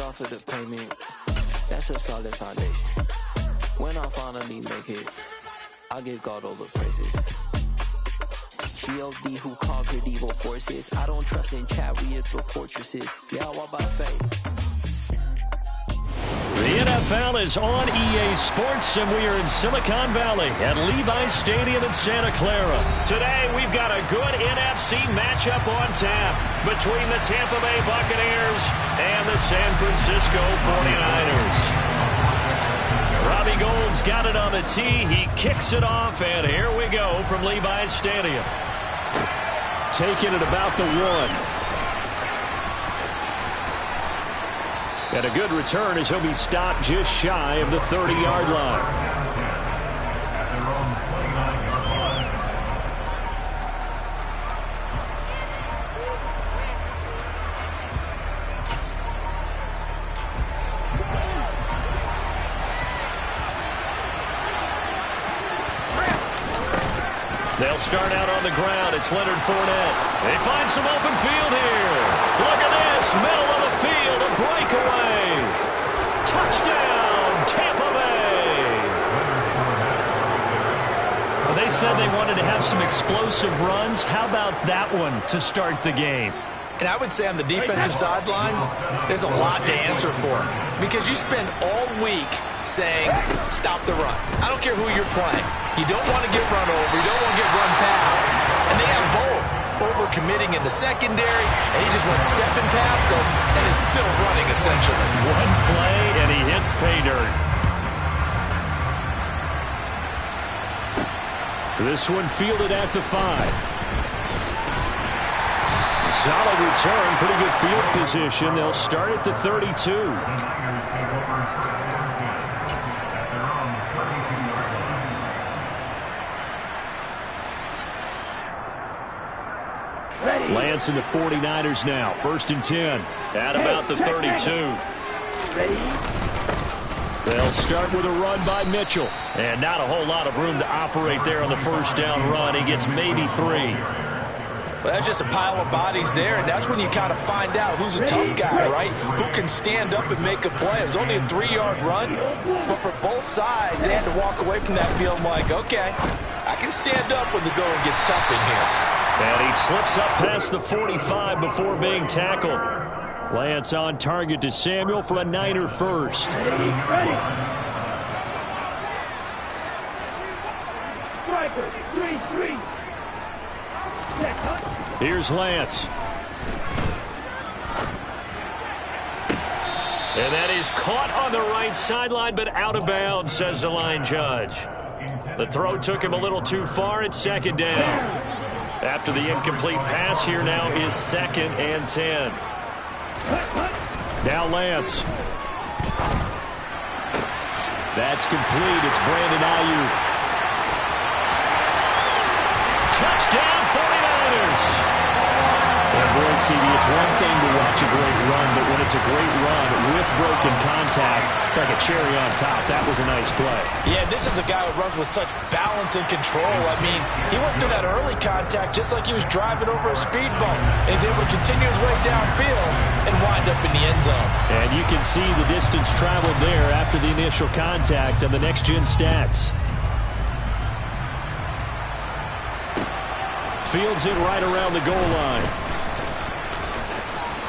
off of the payment. That's a solid foundation. When I finally make it, I give God all the praises. G.O.D. who conquered evil forces. I don't trust in chariots or fortresses. Yeah, I walk by faith. The NFL is on EA Sports, and we are in Silicon Valley at Levi's Stadium in Santa Clara. Today, we've got a good NFC matchup on tap between the Tampa Bay Buccaneers and the San Francisco 49ers. Robbie Gould's got it on the tee. He kicks it off, and here we go from Levi's Stadium. Taking it about the 1. And a good return as he'll be stopped just shy of the 30-yard line. They'll start out on the ground. It's Leonard Fournette. They find some open field here. Look at this. Middle of the field. A breakaway. Touchdown, Tampa Bay. Well, they said they wanted to have some explosive runs. How about that one to start the game? And I would say on the defensive sideline, there's a lot to answer for. Because you spend all week saying, stop the run. I don't care who you're playing. You don't want to get run over. You don't want to get run past. And they have both. Overcommitting in the secondary, and he just went stepping past them and is still running, essentially. One play, and he hits pay dirt. This one fielded at the 5. Solid return, pretty good field position. They'll start at the 32. Lance and the 49ers now. 1st and 10. At about the 32. They'll start with a run by Mitchell. And not a whole lot of room to operate there on the first down run. He gets maybe 3. Well, that's just a pile of bodies there, and that's when you kind of find out who's a tough guy, right? Who can stand up and make a play. It was only a 3-yard run, but for both sides, they had to walk away from that field like, okay, I can stand up when the going gets tough in here. And he slips up past the 45 before being tackled. Lance on target to Samuel for a Niner first. Here's Lance. And that is caught on the right sideline, but out of bounds, says the line judge. The throw took him a little too far. It's 2nd down. After the incomplete pass, here now is 2nd and 10. Now Lance. That's complete. It's Brandon Ayuk. Touchdown 49ers. And boy, CD, it's one thing to watch a great run, but when it's a great run with broken contact, it's like a cherry on top. That was a nice play. Yeah, this is a guy who runs with such balance and control. I mean, he went through that early contact just like he was driving over a speed bump. And he's able to continue his way downfield and wind up in the end zone. And you can see the distance traveled there after the initial contact and the next-gen stats. Fields it right around the goal line.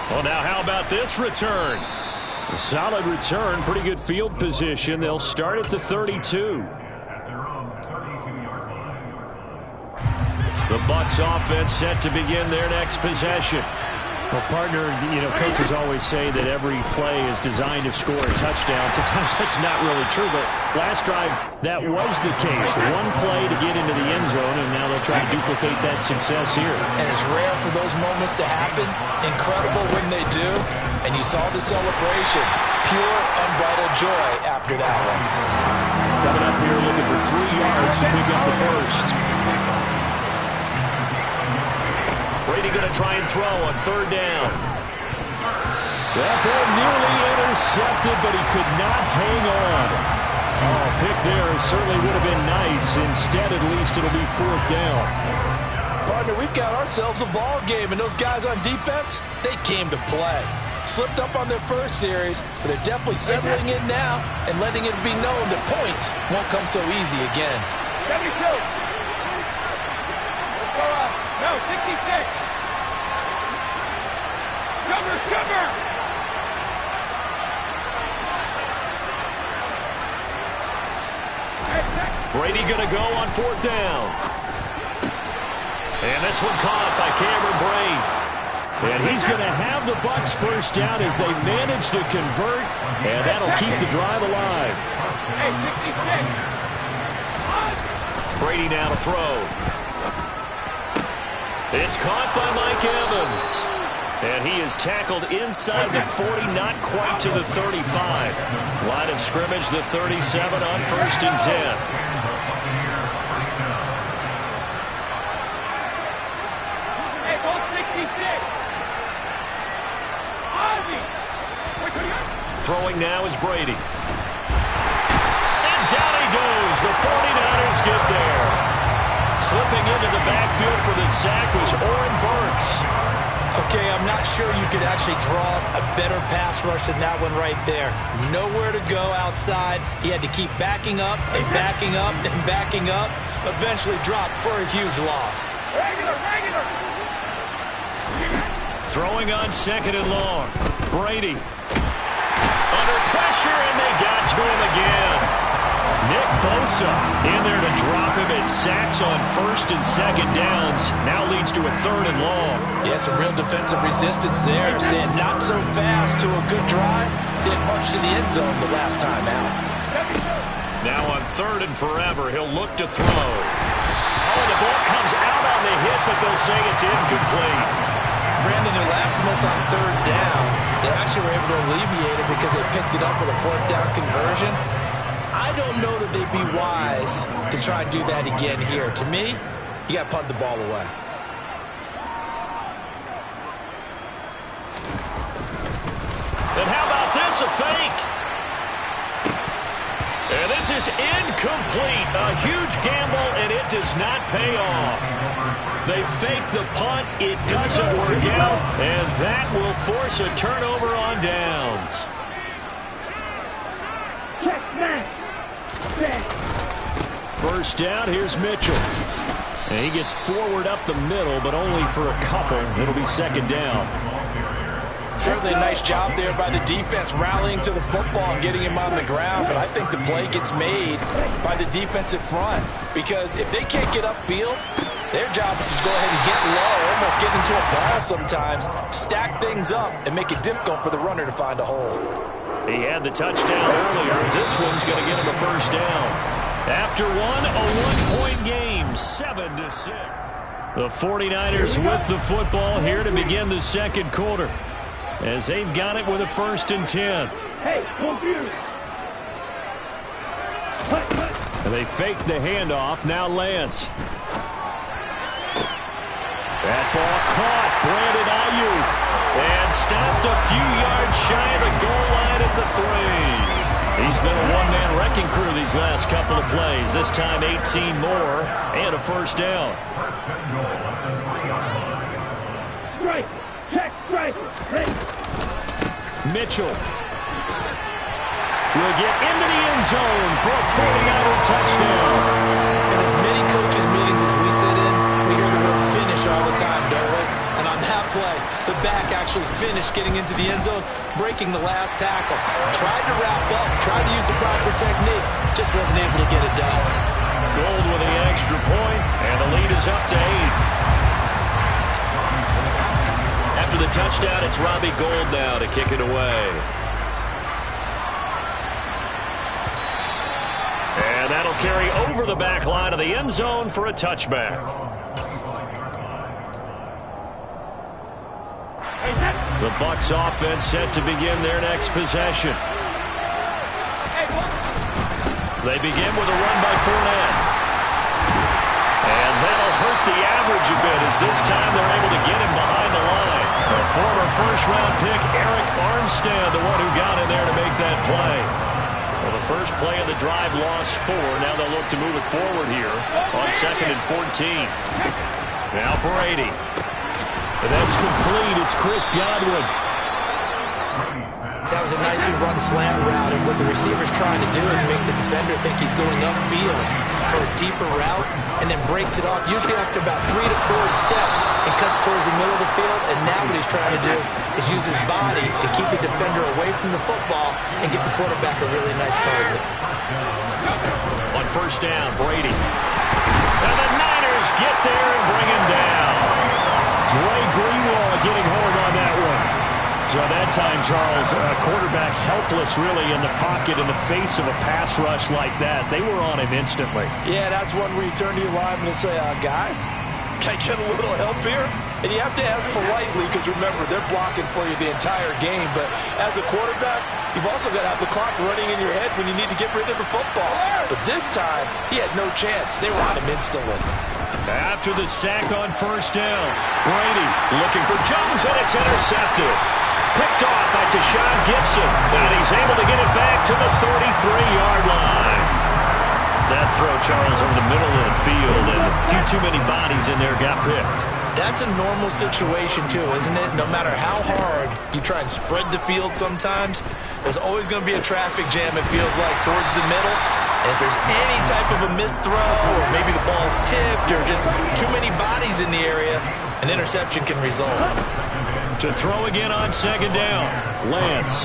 Well, now how about this return? A solid return, pretty good field position. They'll start at the 32. The Bucs offense set to begin their next possession. Well, partner, coaches always say that every play is designed to score a touchdown. Sometimes that's not really true, but last drive, that was the case. One play to get into the end zone, and now they'll try to duplicate that success here. And it's rare for those moments to happen. Incredible when they do. And you saw the celebration. Pure, unbridled joy after that one. Coming up here looking for 3 yards to pick up the first. Brady going to try and throw on 3rd down. That ball nearly intercepted, but he could not hang on. Oh, pick there certainly would have been nice. Instead, at least it'll be 4th down. Partner, we've got ourselves a ball game, and those guys on defense, they came to play. slipped up on their first series, but they're definitely settling in now and letting it be known that points won't come so easy again. 72. No, 66. Sugar. Brady going to go on 4th down. And this one caught by Cameron Brate. And he's going to have the Bucs first down as they manage to convert, and that'll keep the drive alive. Brady now to throw. It's caught by Mike Evans. And he is tackled inside the 40, not quite to the 35. Line of scrimmage, the 37 on 1st and 10. Throwing now is Brady. And down he goes. The 49ers get there. Slipping into the backfield for the sack was Oren Burks. Okay, I'm not sure you could actually draw a better pass rush than that one right there. Nowhere to go outside. He had to keep backing up and backing up and backing up. Eventually dropped for a huge loss. Throwing on 2nd and long. Brady. Under pressure, and they got to him again. Nick Bosa in there to drop him at sacks on 1st and 2nd downs. Now leads to a 3rd and long. Yeah, some real defensive resistance there. Saying not so fast to a good drive. Didn't much to the end zone the last time out. Now on 3rd and forever, he'll look to throw. Oh, the ball comes out on the hit, but they'll say it's incomplete. Brandon, their last miss on 3rd down, they actually were able to alleviate it because they picked it up with a 4th down conversion. I don't know that they'd be wise to try and do that again here. To me, you got to punt the ball away. And how about this, a fake? And this is incomplete. A huge gamble, and it does not pay off. They fake the punt. It doesn't work out, and that will force a turnover on downs. First down, here's Mitchell. And he gets forward up the middle, but only for a couple. It'll be 2nd down. Certainly a nice job there by the defense rallying to the football and getting him on the ground, but I think the play gets made by the defensive front because if they can't get upfield, their job is to go ahead and get low, almost get into a ball sometimes, stack things up, and make it difficult for the runner to find a hole. He had the touchdown earlier. This one's going to get him a first down. After one, a one-point game, 7-6. The 49ers with the football here to begin the 2nd quarter, as they've got it with a 1st and 10. Hey, and they fake the handoff. Now Lance. That ball caught. Brandon Ayuk. And stopped a few yards shy of the goal line at the 3. He's been a one-man wrecking crew these last couple of plays. This time 18 more and a first down. strike, check, strike, Mitchell will get into the end zone for a 49er touchdown. In as many coaches' meetings as we sit in, we hear the word finish all the time, don't we? And on that play, the back actually finished getting into the end zone, breaking the last tackle. Tried to wrap up, tried to use the proper technique, just wasn't able to get it done. Gold with the extra point, and the lead is up to 8. After the touchdown, it's Robbie Gould now to kick it away. And that'll carry over the back line of the end zone for a touchback. The Bucs offense set to begin their next possession. They begin with a run by Fournette. And that'll hurt the average a bit as this time they're able to get him behind the line. A former first-round pick, Eric Armstead, the one who got in there to make that play. Well, the first play of the drive lost 4. Now they'll look to move it forward here on 2nd and 14. Now Brady. And that's complete. It's Chris Godwin. That was a nicely run slant route, and what the receiver's trying to do is make the defender think he's going upfield for a deeper route, and then breaks it off, usually after about 3 to 4 steps, and cuts towards the middle of the field. And now what he's trying to do is use his body to keep the defender away from the football and get the quarterback a really nice target. On first down, Brady. And the Niners get there and bring him down. Dre Greenlaw getting home on that one. So that time, Charles, a quarterback helpless really in the pocket in the face of a pass rush like that. They were on him instantly. Yeah, that's one where you turn to your lineman and say, guys, can I get a little help here? And you have to ask politely because, remember, they're blocking for you the entire game. But as a quarterback, you've also got to have the clock running in your head when you need to get rid of the football. But this time, he had no chance. They were on him instantly. After the sack on first down, Brady looking for Jones, and it's intercepted. Picked off by Deshaun Gibson, and he's able to get it back to the 33-yard line. That throw, Charles, over the middle of the field, and a few too many bodies in there got picked. That's a normal situation, too, isn't it? No matter how hard you try and spread the field sometimes, there's always going to be a traffic jam, it feels like, towards the middle. And if there's any type of a missed throw, or maybe the ball's tipped, or just too many bodies in the area, an interception can result. To throw again on second down, Lance.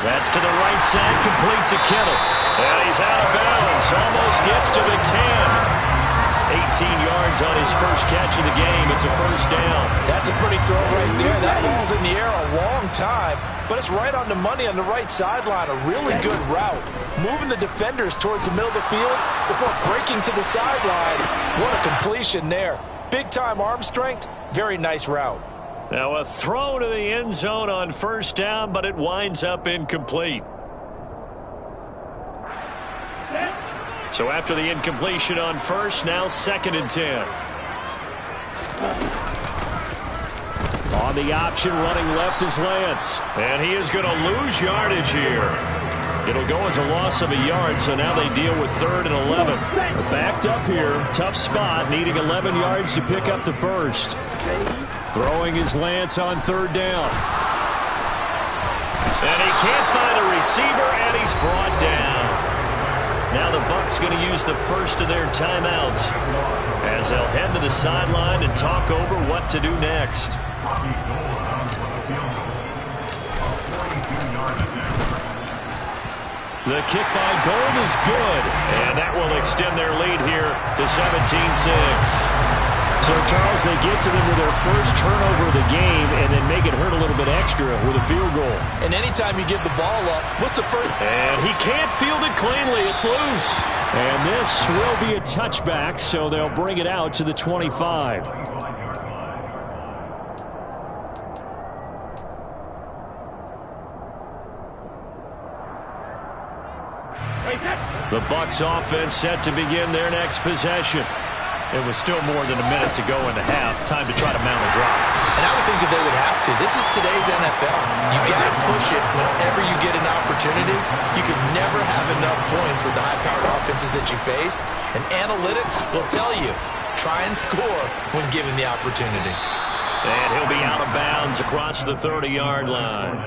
That's to the right side, complete to Kittle. And he's out of bounds, almost gets to the 10. 18 yards on his first catch of the game. It's a first down. That's a pretty throw right there. That ball's in the air a long time, but it's right on the money on the right sideline. A really good route. Moving the defenders towards the middle of the field before breaking to the sideline. What a completion there. Big-time arm strength. Very nice route. Now a throw to the end zone on first down, but it winds up incomplete. So after the incompletion on first, now 2nd and 10. On the option, running left is Lance. And he is going to lose yardage here. It'll go as a loss of a yard, so now they deal with 3rd and 11. They're backed up here, tough spot, needing 11 yards to pick up the first. Throwing is Lance on 3rd down. And he can't find a receiver, and he's brought down. Now the Bucs going to use the first of their timeouts as they'll head to the sideline and talk over what to do next. The kick by Gold is good, and that will extend their lead here to 17-6. So, Charles, they get to them with their first turnover of the game and then make it hurt a little bit extra with a field goal. And anytime you give the ball up, what's the first? And he can't field it cleanly. It's loose. And this will be a touchback, so they'll bring it out to the 25. The Bucs offense set to begin their next possession. It was still more than a minute to go in the half. Time to try to mount a drive. And I would think that they would have to. This is today's NFL. You got to push it whenever you get an opportunity. You can never have enough points with the high-powered offenses that you face. And analytics will tell you, try and score when given the opportunity. And he'll be out of bounds across the 30-yard line.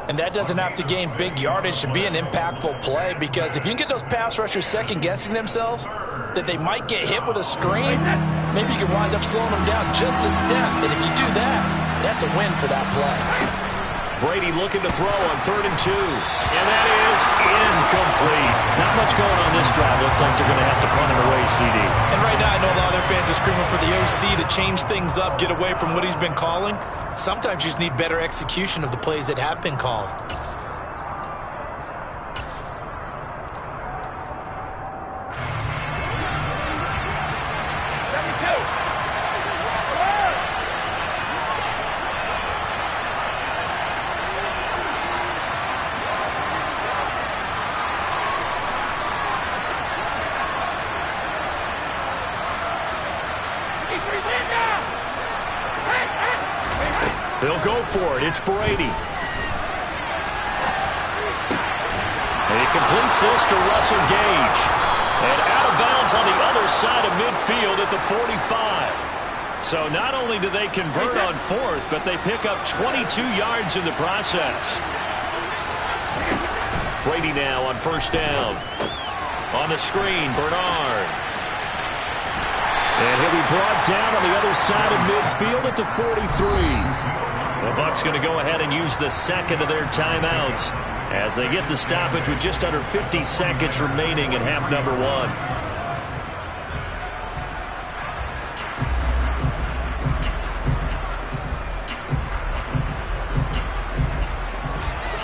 And that doesn't have to gain big yardage to be an impactful play, because if you can get those pass rushers second-guessing themselves, that they might get hit with a screen, maybe you can wind up slowing them down just a step. And if you do that, that's a win for that play. Brady looking to throw on 3rd and 2. And that is incomplete. Not much going on this drive. Looks like they're going to have to punt it away, CD. And right now I know a lot of their fans are screaming for the OC to change things up, get away from what he's been calling. Sometimes you just need better execution of the plays that have been called. They'll go for it. It's Brady. And he completes this to Russell Gage. And out of bounds on the other side of midfield at the 45. So not only do they convert on fourth, but they pick up 22 yards in the process. Brady now on first down. On the screen, Bernard. And he'll be brought down on the other side of midfield at the 43. The Bucs going to go ahead and use the second of their timeouts as they get the stoppage with just under 50 seconds remaining in half number one.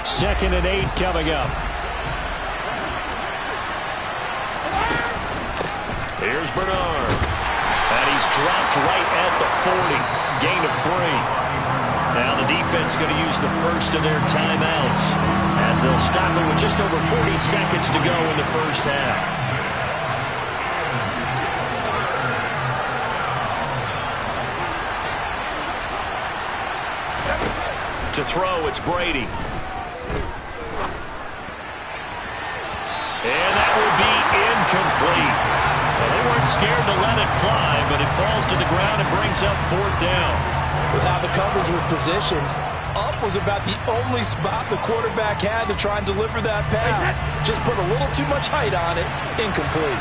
Second and 8 coming up. Here's Bernard. And he's dropped right at the 40. Gain of 3. Now the defense going to use the first of their timeouts as they'll stop it with just over 40 seconds to go in the first half. To throw, it's Brady. And that will be incomplete. Well, they weren't scared to let it fly, but it falls to the ground and brings up fourth down. With how the coverage was positioned, up was about the only spot the quarterback had to try and deliver that pass. Just put a little too much height on it. Incomplete.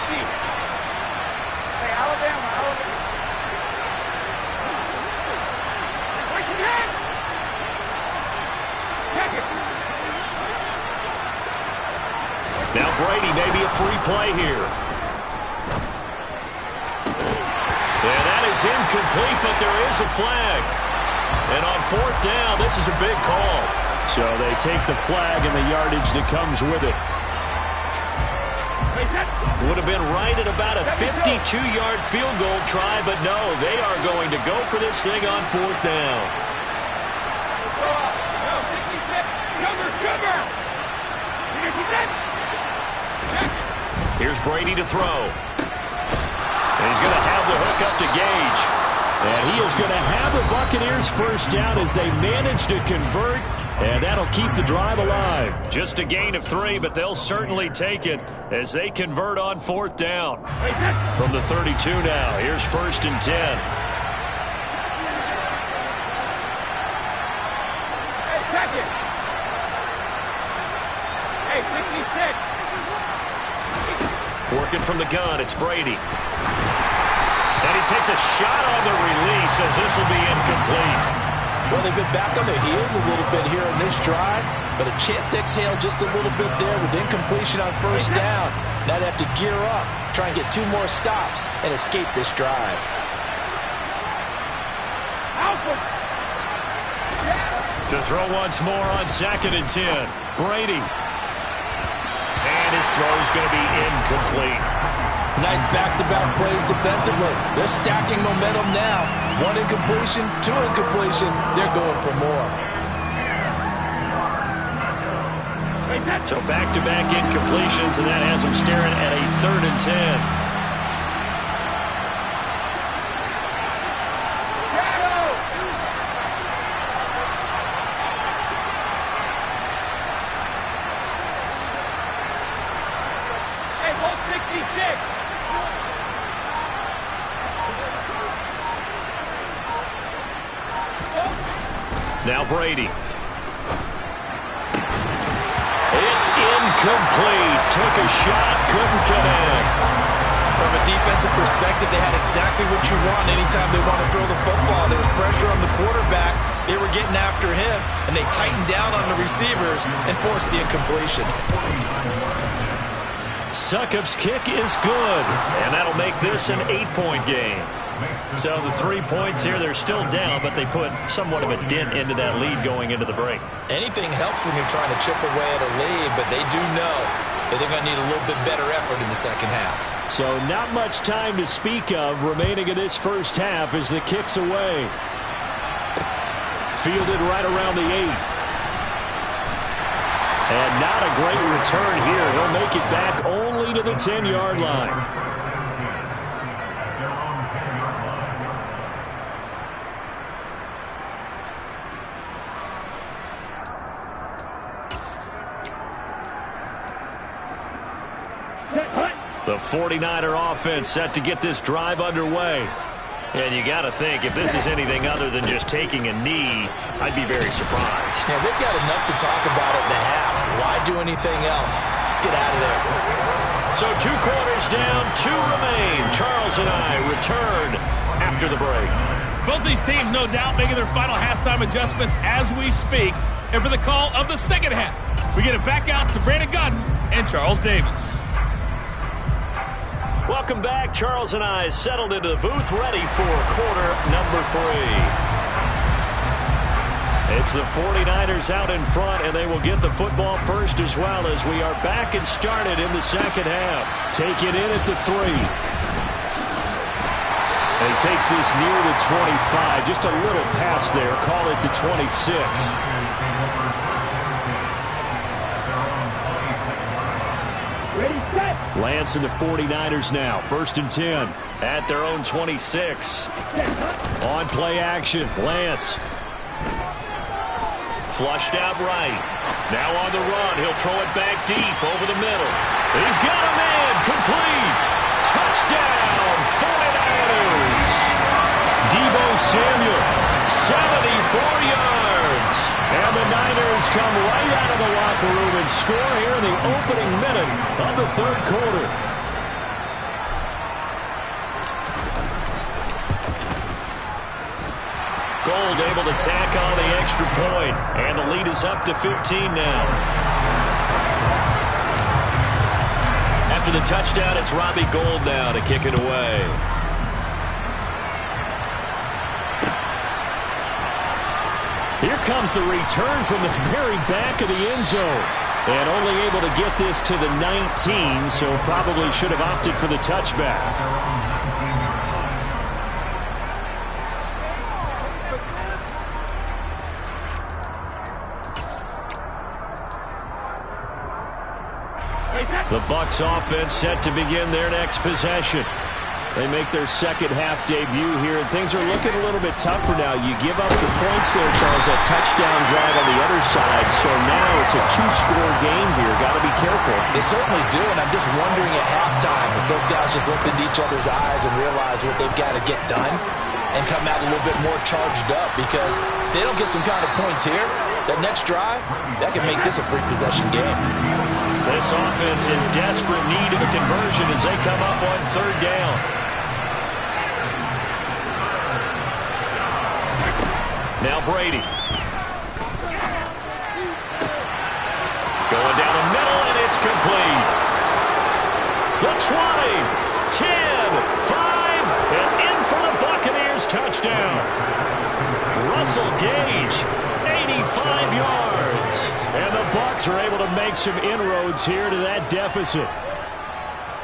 50. Hey, Alabama. Wait again. Check it. Now Brady, maybe a free play here. And that is incomplete, but there is a flag. And on fourth down, this is a big call. So they take the flag and the yardage that comes with it. Would have been right at about a 52-yard field goal try, but no, they are going to go for this thing on fourth down. Here's Brady to throw. And he's going to have the hook up to Gage. And he is going to have the Buccaneers first down as they manage to convert. And that'll keep the drive alive. Just a gain of 3, but they'll certainly take it as they convert on fourth down. From the 32 now, here's first and 10. Hey, check it. Hey, 66. Working from the gun, it's Brady. And he takes a shot on the release as this will be incomplete. Well, they've been back on their heels a little bit here in this drive, but a chance to exhale just a little bit there with incompletion on first down. Now they have to gear up, try and get 2 more stops, and escape this drive. To throw once more on second and 10. Brady. And his throw is going to be incomplete. Nice back-to-back plays defensively. They're stacking momentum now. 1 incompletion, 2 incompletion. They're going for more. So back-to-back incompletions, and that has them staring at a 3rd and 10. Hey, 166. Now Brady. It's incomplete. Took a shot, couldn't connect. From a defensive perspective, they had exactly what you want anytime they want to throw the football. There was pressure on the quarterback. They were getting after him, and they tightened down on the receivers and forced the incompletion. Succop's kick is good, and that'll make this an 8-point game. So the 3 points here, they're still down, but they put somewhat of a dent into that lead going into the break. Anything helps when you're trying to chip away at a lead, but they do know that they're going to need a little bit better effort in the second half. So not much time to speak of remaining in this first half as the kick's away. Fielded right around the 8. And not a great return here. He'll make it back only to the 10-yard line. The 49er offense set to get this drive underway. And you got to think, if this is anything other than just taking a knee, I'd be very surprised. Yeah, they've got enough to talk about at the half. Why do anything else? Just get out of there. So 2 quarters down, 2 remain. Charles and I return after the break. Both these teams, no doubt, making their final halftime adjustments as we speak. And for the call of the second half, we get it back out to Brandon Godden and Charles Davis. Welcome back. Charles and I settled into the booth, ready for quarter number 3. It's the 49ers out in front, and they will get the football first as well as we are back and started in the second half. Take it in at the 3. And he takes this near the 25. Just a little pass there. Call it the 26. Lance and the 49ers now. 1st and 10 at their own 26. On play action. Lance. Flushed out right. Now on the run. He'll throw it back deep over the middle. He's got a man. Complete. Touchdown 49ers. Deebo Samuel. 74 yards. And the Niners come right out of the locker room and score here in the opening minute of the 3rd quarter. Gold able to tack on the extra point, and the lead is up to 15 now. After the touchdown, it's Robbie Gould now to kick it away. Here comes the return from the very back of the end zone. And only able to get this to the 19, so probably should have opted for the touchback. The Bucs offense set to begin their next possession. They make their second half debut here, and things are looking a little bit tougher now. You give up the points there, Charles, that touchdown drive on the other side. So now it's a 2-score game here. Got to be careful. They certainly do, and I'm just wondering at halftime if those guys just looked into each other's eyes and realize what they've got to get done and come out a little bit more charged up, because if they don't get some kind of points here, that next drive, that can make this a free possession game. This offense in desperate need of a conversion as they come up on 3rd down. Now Brady. Going down the middle, and it's complete. The 20, 10, 5, and in for the Buccaneers touchdown. Russell Gage, 85 yards. And the Bucs are able to make some inroads here to that deficit.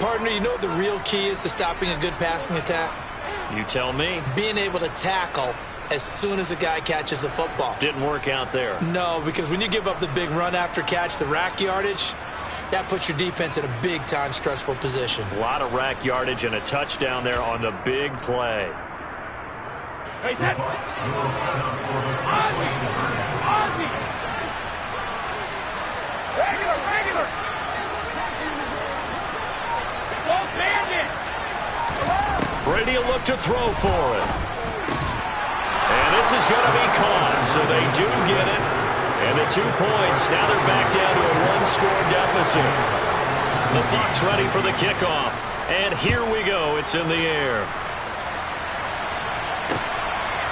Partner, you know what the real key is to stopping a good passing attack? You tell me. Being able to tackle as soon as a guy catches the football. Didn't work out there. No, because when you give up the big run after catch, the rack yardage, that puts your defense in a big-time stressful position. A lot of rack yardage and a touchdown there on the big play. Hey, that. Ozzie! Regular! Don't bandit! Brady will look to throw for it. And this is going to be caught, so they do get it. And the 2 points, now they're back down to a 1-score deficit. The Bucs ready for the kickoff. And here we go. It's in the air.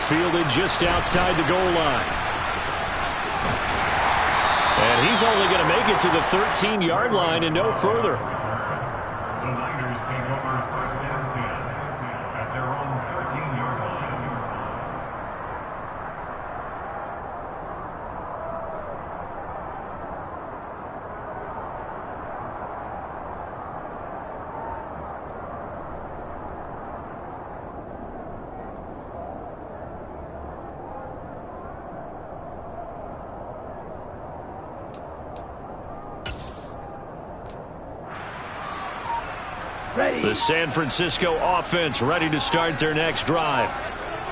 Fielded just outside the goal line. And he's only going to make it to the 13-yard line and no further. The Niners take over 1st and 10 at their own 13-yard line. The San Francisco offense ready to start their next drive.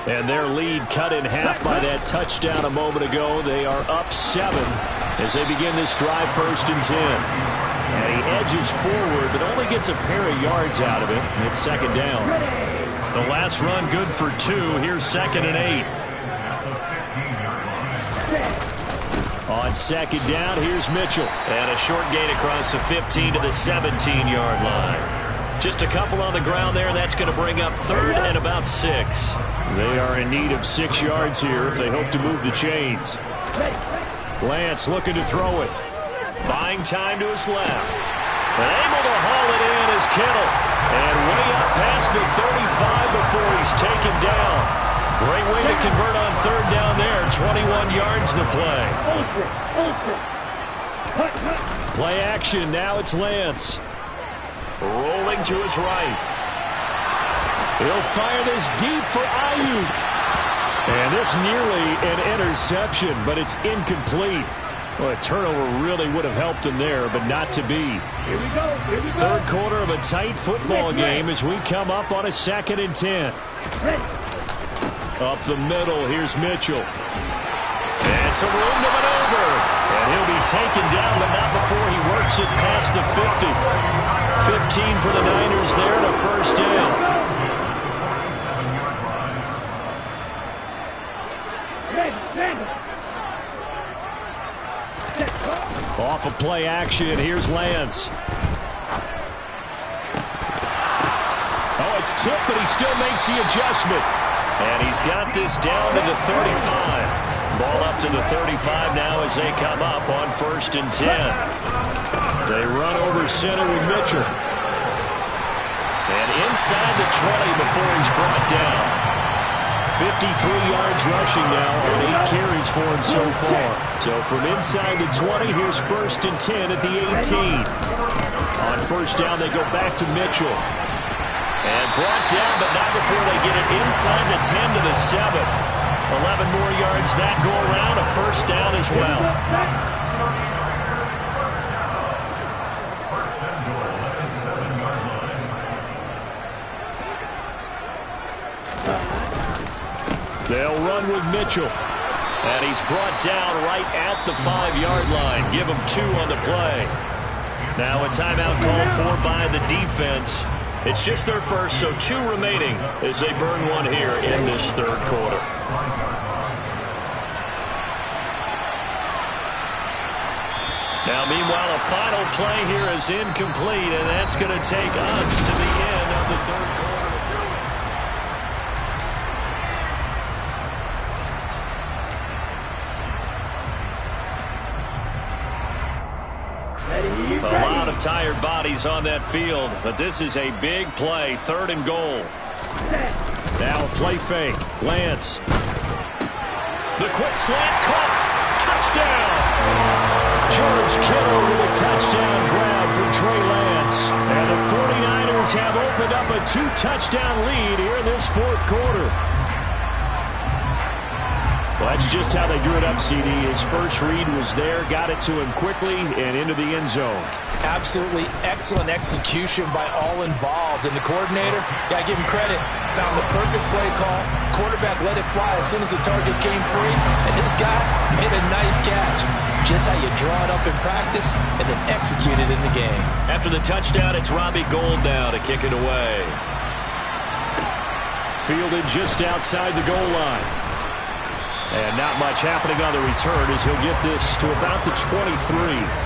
And their lead cut in half by that touchdown a moment ago. They are up 7 as they begin this drive 1st and 10. And he edges forward, but only gets a pair of yards out of it. And it's second down. The last run good for 2. Here's 2nd and 8. On second down, here's Mitchell. And a short gain across the 15 to the 17-yard line. Just a couple on the ground there, and that's going to bring up 3rd and about 6. They are in need of 6 yards here if they hope to move the chains. Lance looking to throw it. Buying time to his left. And able to haul it in is Kittle. And way up past the 35 before he's taken down. Great way to convert on 3rd down there. 21 yards the play. Play action. Now it's Lance. Rolling to his right. He'll fire this deep for Ayuk. And this nearly an interception, but it's incomplete. Well, a turnover really would have helped him there, but not to be. Here we go. Here we go. 3rd quarter of a tight football game as we come up on a 2nd and 10. Up the middle, here's Mitchell. And some room to maneuver. And he'll be taken down, but not before he works it past the 50. 15 for the Niners there and a first down. Off of play action, here's Lance. Oh, it's tipped, but he still makes the adjustment. And he's got this down to the 35. Ball up to the 35 now as they come up on 1st and 10. They run over center with Mitchell. And inside the 20 before he's brought down. 53 yards rushing now on 8 carries for him so far. So from inside the 20, here's 1st and 10 at the 18. On 1st down, they go back to Mitchell. And brought down, but not before they get it inside the 10 to the 7. 11 more yards that go around, a first down as well. They'll run with Mitchell. And he's brought down right at the 5-yard line. Give him 2 on the play. Now a timeout called for by the defense. It's just their first, so 2 remaining as they burn one here in this 3rd quarter. Now, meanwhile, a final play here is incomplete, and that's going to take us to the end of the 3rd quarter. A lot of tired bodies on that field, but this is a big play, 3rd and goal. Now play fake, Lance. The quick slant caught, touchdown! George Kittle with a touchdown grab for Trey Lance. And the 49ers have opened up a 2-touchdown lead here in this 4th quarter. Well, that's just how they drew it up, CD. His first read was there, got it to him quickly, and into the end zone. Absolutely excellent execution by all involved. And the coordinator, got to give him credit, found the perfect play call. Quarterback let it fly as soon as the target came free, and this guy made a nice catch. Just how you draw it up in practice and then execute it in the game. After the touchdown, it's Robbie Gould now to kick it away. Fielded just outside the goal line. And not much happening on the return as he'll get this to about the 23.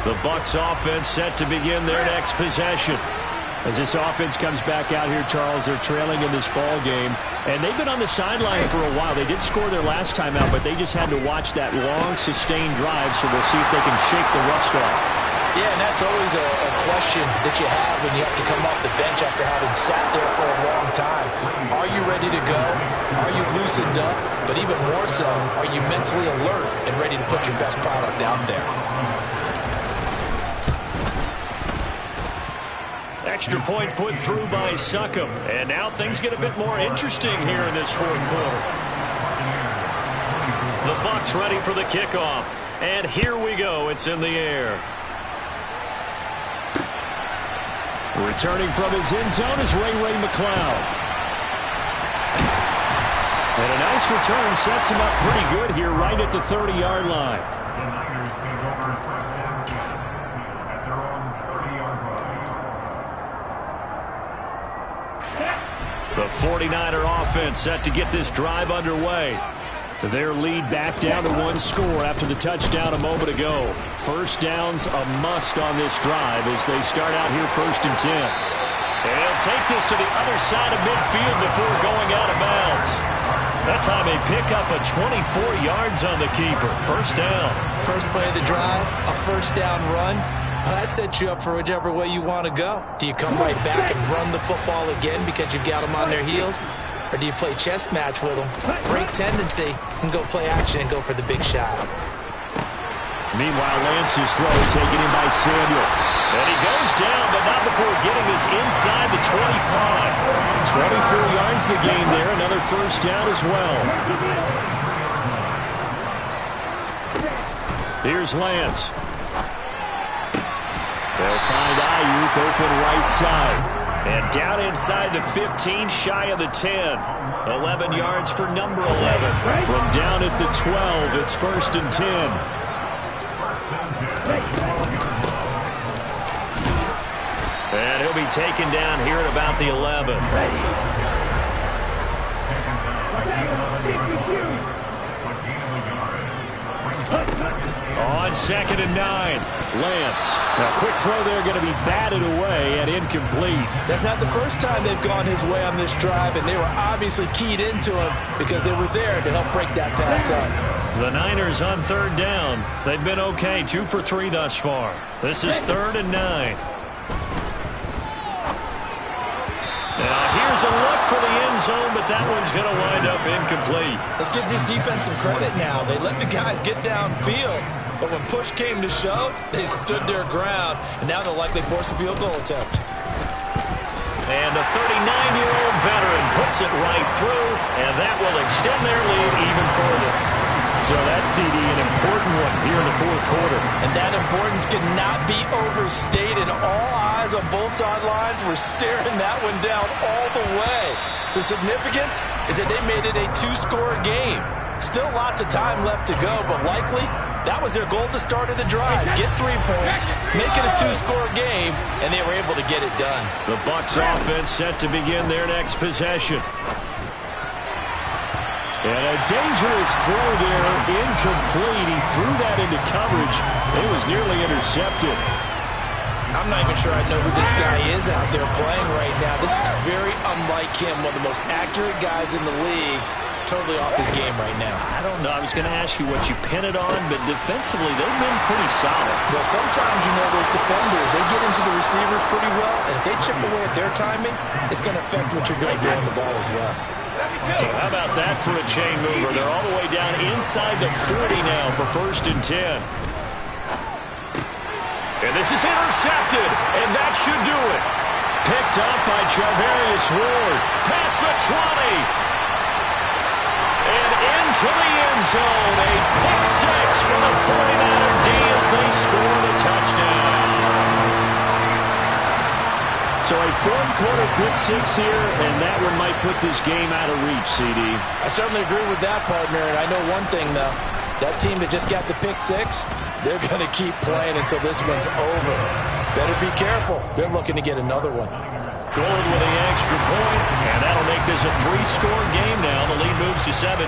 The Bucs offense set to begin their next possession. As this offense comes back out here, Charles, they're trailing in this ball game. And they've been on the sideline for a while. They did score their last time out, but they just had to watch that long, sustained drive, so we'll see if they can shake the rust off. Yeah, and that's always a question that you have when you have to come off the bench after having sat there for a long time. Are you ready to go? Are you loosened up? But even more so, are you mentally alert and ready to put your best product out there? Extra point put through by Succop. And now things get a bit more interesting here in this 4th quarter. The Bucs ready for the kickoff. And here we go. It's in the air. Returning from his end zone is Ray McCloud. And a nice return sets him up pretty good here right at the 30-yard line. The Niners take over first and 10 at their own 30-yard line. The 49er offense set to get this drive underway. Their lead back down to one score after the touchdown a moment ago. First down's a must on this drive as they start out here first and 10. And he'll take this to the other side of midfield before going out of bounds. That time they pick up a 24 yards on the keeper. First down. First play of the drive, a first down run. Well, that sets you up for whichever way you want to go. Do you come right back and run the football again because you've got them on their heels? Or do you play chess match with them, break tendency, and go play action and go for the big shot? Meanwhile, Lance's throw taken in by Samuel. And he goes down, but not before getting this inside the 25. 24 yards the gain there, another first down as well. Here's Lance. They'll find Ayuk open right side. And down inside the 15, shy of the 10. 11 yards for number 11. From down at the 12, it's first and 10. And he'll be taken down here at about the 11. On second and 9, Lance. Now, quick throw there going to be batted away and incomplete. That's not the first time they've gone his way on this drive, and they were obviously keyed into him because they were there to help break that pass up. The Niners on third down. They've been okay, 2 for 3 thus far. This is third and 9. Now, here's a look for the end zone, but that one's going to wind up incomplete. Let's give this defense some credit now. They let the guys get downfield, but when push came to shove, they stood their ground, and now they'll likely force a field goal attempt. And the 39-year-old veteran puts it right through, and that will extend their lead even further. So that's, CD, an important one here in the fourth quarter. And that importance cannot be overstated. All eyes on both sidelines were staring that one down all the way. The significance is that they made it a 2-score game. Still lots of time left to go, but likely that was their goal at the start of the drive. Get 3 points, make it a 2-score game, and they were able to get it done. The Bucs offense set to begin their next possession. And a dangerous throw there, incomplete. He threw that into coverage. It was nearly intercepted. I'm not even sure I know who this guy is out there playing right now. This is very unlike him, one of the most accurate guys in the league. Totally off his game right now. I don't know. I was going to ask you what you pin it on, but defensively, they've been pretty solid. Well, sometimes, you know, those defenders, they get into the receivers pretty well, and if they chip away at their timing, it's going to affect what you're doing throwing the ball as well. So how about that for a chain mover? They're all the way down inside the 40 now for first and 10. And this is intercepted, and that should do it. Picked up by Charvarius Ward. Past the 20. And into the end zone. A pick 6 for the 49er D as they score the touchdown. So a fourth quarter pick 6 here, and that one might put this game out of reach, CD. I certainly agree with that, partner, and I know one thing, though. That team that just got the pick 6, they're going to keep playing until this one's over. Better be careful. They're looking to get another one. Gold with the extra point, and that'll make this a 3-score game now. The lead moves to 17.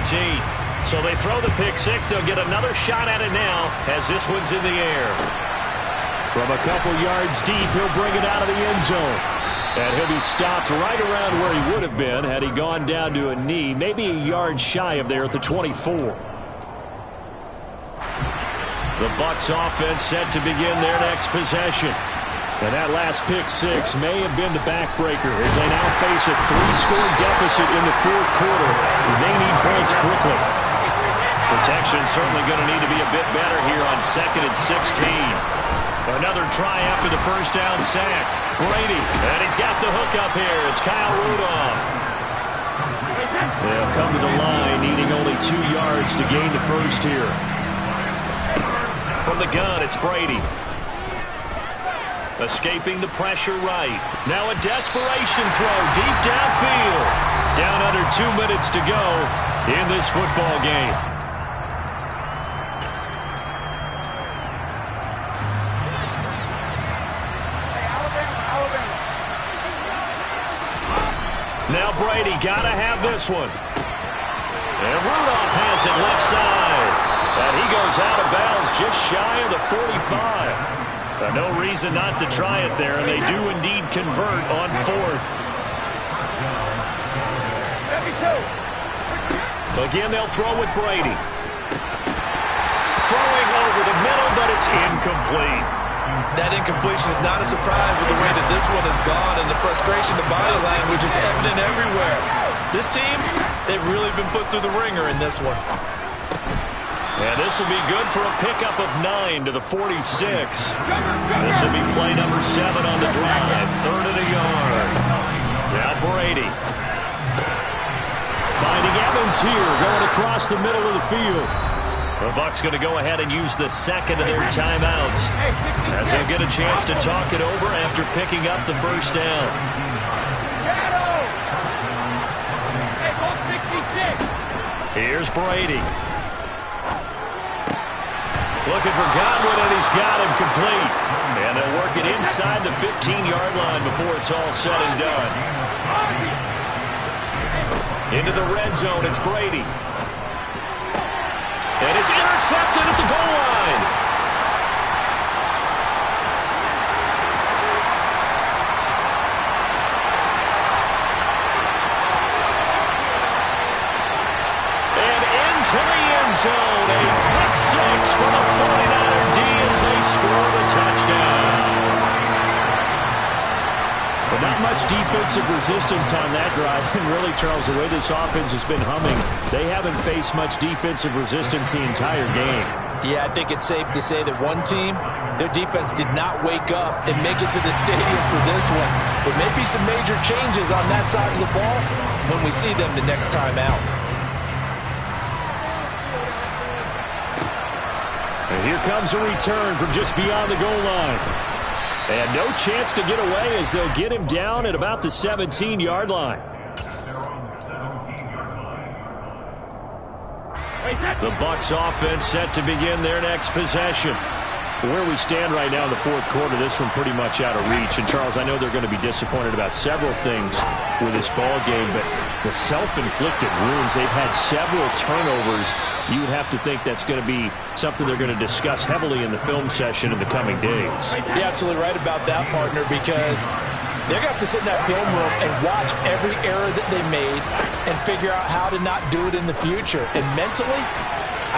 So they throw the pick 6. They'll get another shot at it now as this one's in the air. From a couple yards deep, he'll bring it out of the end zone. And he'll be stopped right around where he would have been had he gone down to a knee, maybe a yard shy of there at the 24. The Bucs offense set to begin their next possession. And that last pick 6 may have been the backbreaker as they now face a 3-score deficit in the fourth quarter. They need points quickly. Protection certainly going to need to be a bit better here on second and 16. Another try after the first down sack. Brady, and he's got the hook up here. It's Kyle Rudolph. They'll come to the line, needing only 2 yards to gain the first here. From the gun, it's Brady. Escaping the pressure right. Now a desperation throw deep downfield. Down under 2 minutes to go in this football game. Now Brady got to have this one. And Rudolph has it left side. And he goes out of bounds just shy of the 45. No reason not to try it there, and they do indeed convert on 4th. Again, they'll throw with Brady. Throwing over the middle, but it's incomplete. That incompletion is not a surprise with the way that this one has gone, and the frustration, the body language is evident everywhere. This team, they've really been put through the ringer in this one. And this will be good for a pickup of 9 to the 46. This will be play number 7 on the drive. 3rd and a yard. Now Brady. Finding Evans here, going across the middle of the field. The Bucs going to go ahead and use the second of their timeouts, as they'll get a chance to talk it over after picking up the first down. Here's Brady. Looking for Godwin, and he's got him complete. And they'll work it inside the 15-yard line before it's all said and done. Into the red zone, it's Brady. And it's intercepted at the goal line. And into the end zone. A pick six for the 49er D as they score the touchdown. But not much defensive resistance on that drive. And really, Charles, the way this offense has been humming, they haven't faced much defensive resistance the entire game. Yeah, I think it's safe to say that one team, their defense did not wake up and make it to the stadium for this one. There may be some major changes on that side of the ball when we see them the next time out. And here comes a return from just beyond the goal line. And no chance to get away as they'll get him down at about the 17-yard line. The Bucs offense set to begin their next possession. Where we stand right now in the fourth quarter, this one pretty much out of reach. And, Charles, I know they're going to be disappointed about several things with this ball game, but the self-inflicted wounds, they've had several turnovers. You would have to think that's going to be something they're going to discuss heavily in the film session in the coming days. You're absolutely right about that, partner, because they're going to have to sit in that film room and watch every error that they made and figure out how to not do it in the future. And mentally,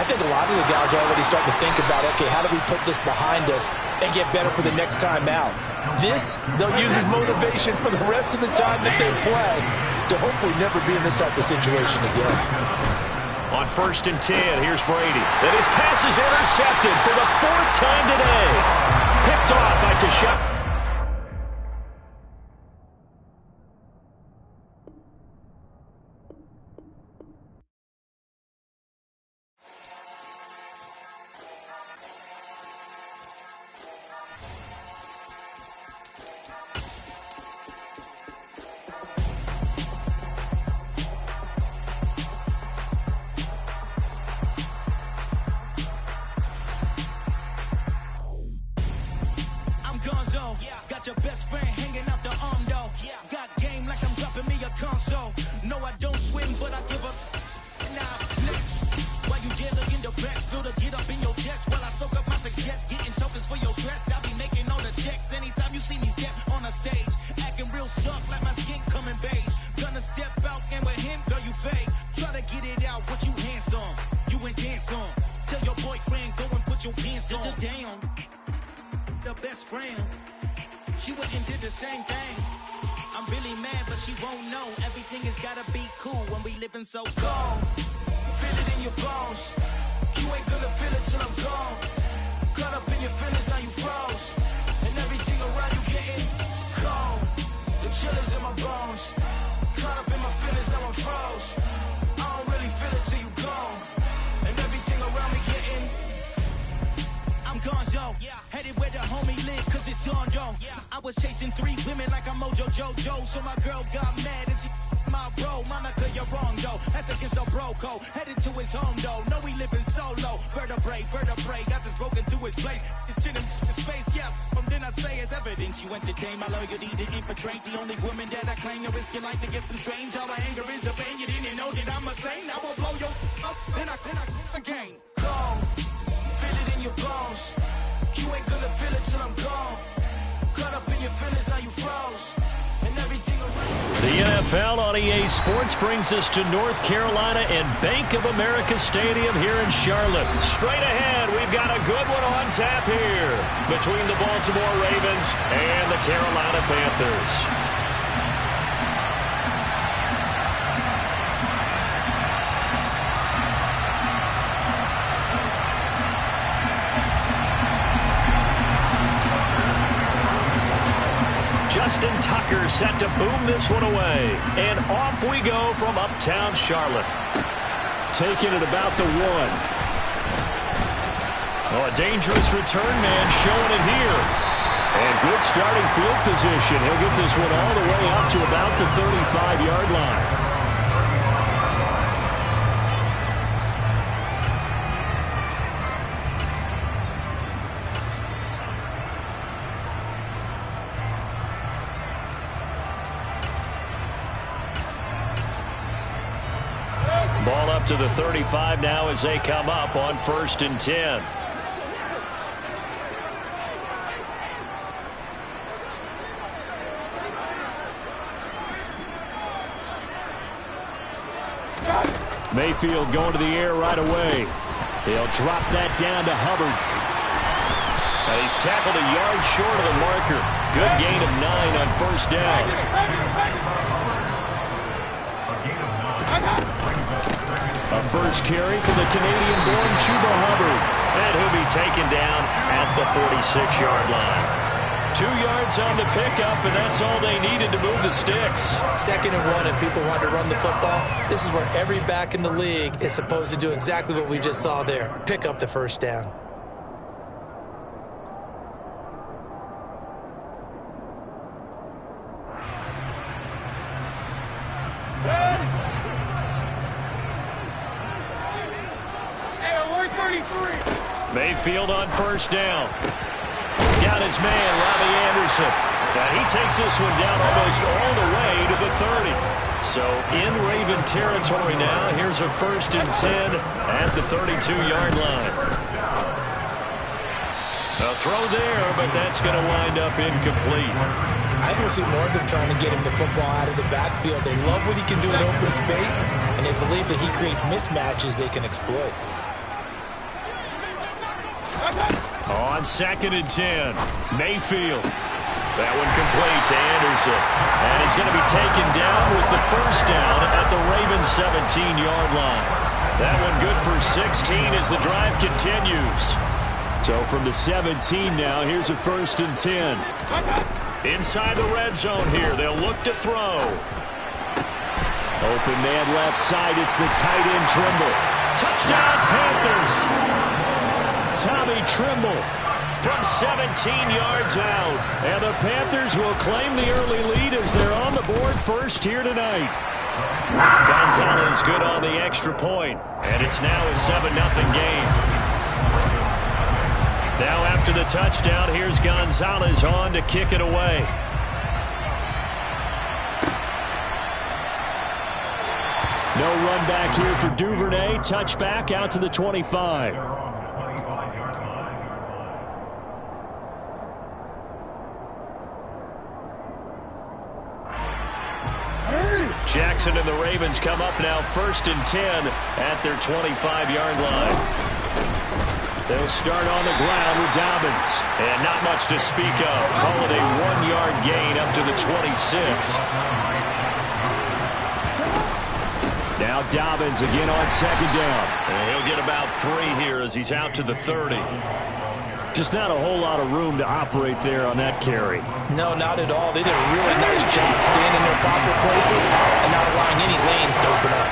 I think a lot of the guys are already starting to think about, okay, how do we put this behind us and get better for the next time out? This, they'll use as motivation for the rest of the time that they play to hopefully never be in this type of situation again. On 1st and 10, here's Brady. And his pass is intercepted for the 4th time today. Picked off by Tashak. Your best friend hanging out the arm though. Got game like I'm dropping me a console. No, I don't swing, but I give up. Now, next. While you get in the best, feel to get up in your chest while I soak up my success. Getting tokens for your stress. I'll be making all the checks anytime you see me step on a stage. Acting real soft like my skin coming beige. Gonna step out and with him, girl, you fade. Try to get it out, what you handsome. You ain't dance on. Tell your boyfriend, go and put your pants on. Down. The best friend. She went and did the same thing. I'm really mad, but she won't know. Everything has gotta be cool when we living so cold. Feel it in your bones. You ain't gonna feel it till I'm gone. Caught up in your feelings, now you froze. And everything around you getting cold. The chillers in my bones. Caught up in my feelings, now I'm froze. I don't really feel it till you gone. And everything around me getting I'm gone, yo. Headed where the homie live, cause it's it's on, though. I was chasing 3 women like I'm Mojo Jojo, so my girl got mad and she my bro. Monica, you're wrong, though. That's against a bro code. Headed to his home, though. No, we living solo. Vertebrae. I just broke into his place. It's chin in his face, yeah. From then I say it's evidence you entertain my loyalty to infiltrate. The only woman that I claim to risk your life to get some strange. All my anger is a pain. You didn't know that I'm a saint. I will blow your up. Then I again. Gone. Feel it in your bones. You ain't gonna feel it till I'm gone. Caught up in your feelings, now you froze. And everything around. The NFL on EA Sports brings us to North Carolina and Bank of America Stadium here in Charlotte. Straight ahead, we've got a good one on tap here between the Baltimore Ravens and the Carolina Panthers. Justin Tucker set to boom this one away. And off we go from uptown Charlotte. Taking it about the 1. Oh, a dangerous return man showing it here. And good starting field position. He'll get this one all the way up to about the 35-yard line. Ball up to the 35 now as they come up on 1st and 10. Mayfield going to the air right away. They'll drop that down to Hubbard. And he's tackled a yard short of the marker. Good gain of 9 on 1st down. A first carry for the Canadian-born Chuba Hubbard. And he'll be taken down at the 46-yard line. 2 yards on the pickup, and that's all they needed to move the sticks. 2nd and 1, if people want to run the football, this is where every back in the league is supposed to do exactly what we just saw there. Pick up the 1st down. Mayfield on 1st down. Got his man, Robbie Anderson. And he takes this one down almost all the way to the 30. So in Raven territory now. Here's a 1st and 10 at the 32-yard line. A throw there, but that's going to wind up incomplete. I think we'll see more of them trying to get him the football out of the backfield. They love what he can do in open space, and they believe that he creates mismatches they can exploit. On 2nd and 10, Mayfield. That one complete to Anderson. And he's going to be taken down with the 1st down at the Ravens' 17-yard line. That one good for 16 as the drive continues. So from the 17 now, here's a 1st and 10. Inside the red zone here, they'll look to throw. Open man left side, it's the tight end Trimble. Touchdown Panthers! Tommy Trimble from 17 yards out. And the Panthers will claim the early lead as they're on the board first here tonight. Gonzalez good on the extra point. And it's now a 7-0 game. Now after the touchdown, here's Gonzalez on to kick it away. No run back here for Duvernay. Touchback out to the 25. Jackson and the Ravens come up now 1st and 10 at their 25-yard line. They'll start on the ground with Dobbins. And not much to speak of. Call it a 1-yard gain up to the 26. Now Dobbins again on 2nd down. And he'll get about 3 here as he's out to the 30. Just not a whole lot of room to operate there on that carry. No, not at all. They did a really nice job staying in their proper places and not allowing any lanes to open up.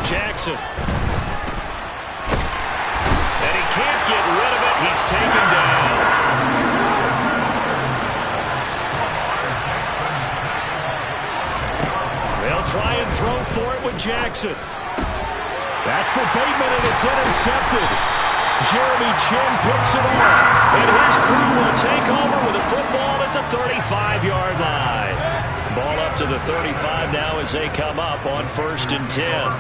Jackson. And he can't get rid of it. He's taken down. for it with Jackson. That's for Bateman, and it's intercepted. Jeremy Chin picks it off, and his crew will take over with a football at the 35-yard line. Ball up to the 35 now as they come up on 1st and 10.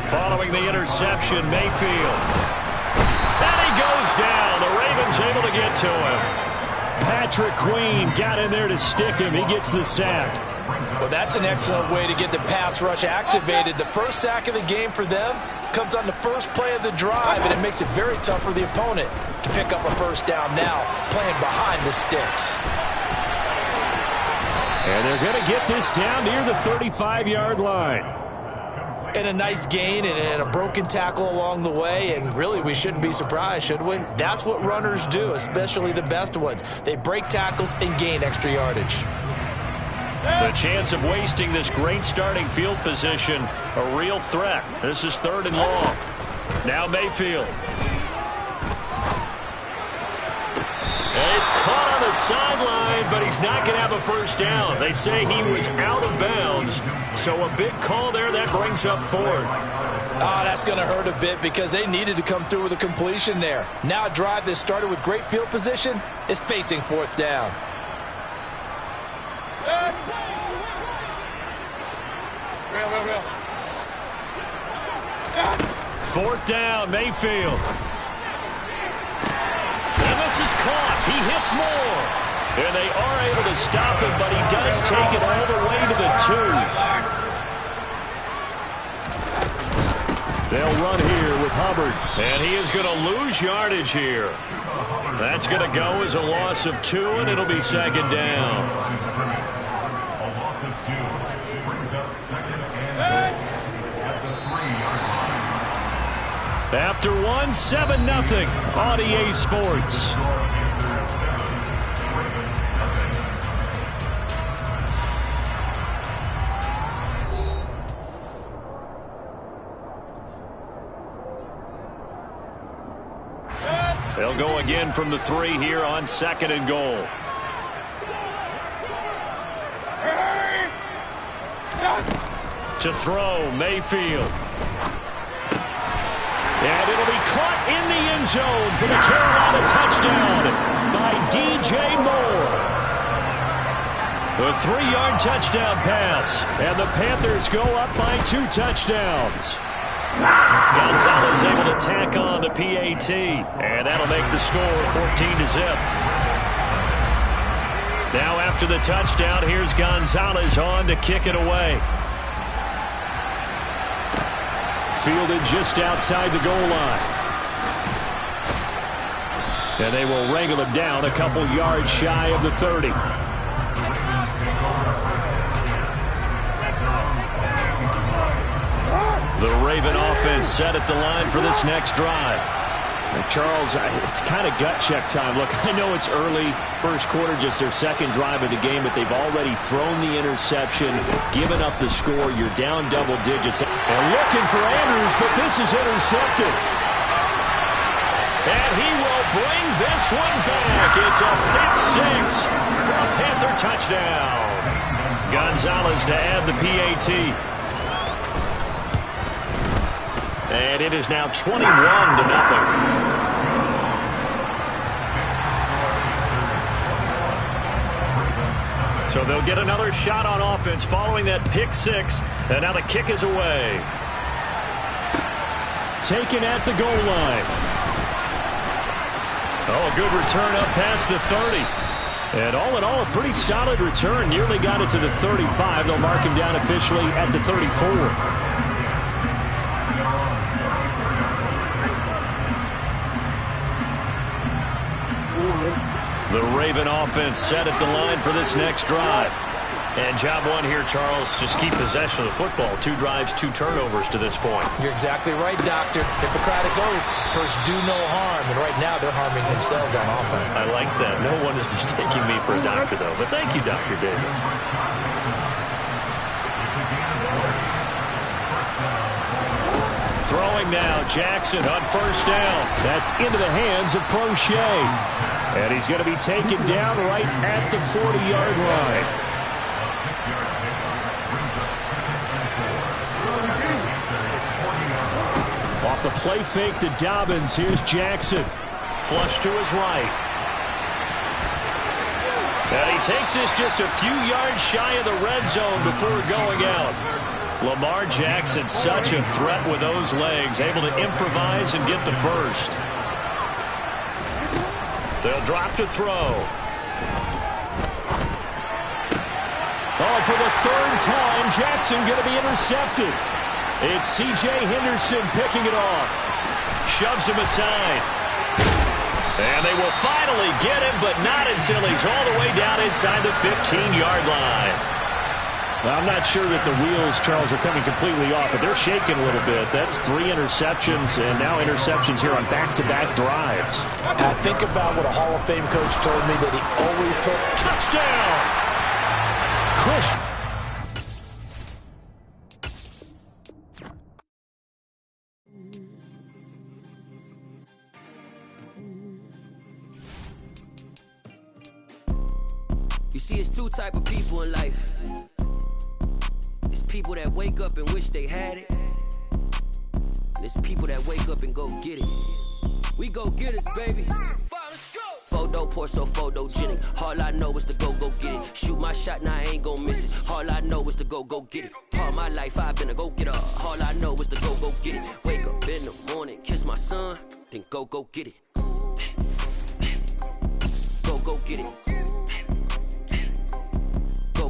Following the interception, Mayfield. And he goes down. The Ravens able to get to him. Patrick Queen got in there to stick him. He gets the sack. Well, that's an excellent way to get the pass rush activated. The first sack of the game for them comes on the first play of the drive, and it makes it very tough for the opponent to pick up a first down now, playing behind the sticks. And they're going to get this down near the 35-yard line. And a nice gain and a broken tackle along the way, and really we shouldn't be surprised, should we? That's what runners do, especially the best ones. They break tackles and gain extra yardage. The chance of wasting this great starting field position, a real threat. This is 3rd and long. Now Mayfield. And he's caught on the sideline, but he's not going to have a first down. They say he was out of bounds, so a big call there that brings up 4th. Oh, that's going to hurt a bit because they needed to come through with a completion there. Now a drive that started with great field position is facing 4th down. 4th down, Mayfield. And this is caught. He hits more. And they are able to stop him, but he does take it all the way to the 2. They'll run here with Hubbard. And he is going to lose yardage here. That's going to go as a loss of 2, and it'll be 2nd down. A loss of 2 brings up 2nd and 8 at the 3-yard line. After 1, 7-0 on EA Sports. They'll go again from the 3 here on 2nd and goal. To throw, Mayfield. And it'll be caught in the end zone for the Carolina touchdown by DJ Moore. The 3-yard touchdown pass, and the Panthers go up by 2 touchdowns. Gonzalez able to tack on the PAT, and that'll make the score 14-0. Now after the touchdown, here's Gonzalez on to kick it away. Fielded just outside the goal line. And they will wrangle him down a couple yards shy of the 30. The Raven offense set at the line for this next drive. And Charles, it's kind of gut check time. Look, I know it's early, first quarter, just their 2nd drive of the game, but they've already thrown the interception, given up the score. You're down double digits. And looking for Andrews, but this is intercepted. And he will bring this one back. It's a pick 6 for a Panther touchdown. Gonzalez to add the PAT. And it is now 21-0. So they'll get another shot on offense following that pick 6. And now the kick is away. Taken at the goal line. Oh, a good return up past the 30. And all in all, a pretty solid return. Nearly got it to the 35. They'll mark him down officially at the 34. The Raven offense set at the line for this next drive. And job one here, Charles, just keep possession of the football. 2 drives, 2 turnovers to this point. You're exactly right, Doctor. Hippocratic oath. First, do no harm. And right now, they're harming themselves on offense. I like that. No one is mistaking me for a doctor, though. But thank you, Dr. Davis. Throwing now, Jackson on first down. That's into the hands of Prochet. And he's going to be taken down right at the 40-yard line. Off the play fake to Dobbins, here's Jackson. Flush to his right. And he takes this just a few yards shy of the red zone before going out. Lamar Jackson, such a threat with those legs, able to improvise and get the first. They'll drop to throw. Oh, for the third time, Jackson going to be intercepted. It's C.J. Henderson picking it off. Shoves him aside. And they will finally get him, but not until he's all the way down inside the 15-yard line. Well, I'm not sure that the wheels, Charles, are coming completely off, but they're shaking a little bit. That's 3 interceptions, and now interceptions here on back-to-back drives. Now think about what a Hall of Fame coach told me that he always told. Touchdown! Chris. You see, it's 2 type of people in life. It's people that wake up and wish they had it. And it's people that wake up and go get it. We go get it, baby. Photo pour so photogenic. All I know is to go get it. Shoot my shot, now I ain't gon' miss it. All I know is to go get it. All my life I've been a go-getter. All I know is to go get it. Wake up in the morning, kiss my son, then go get it. Go get it.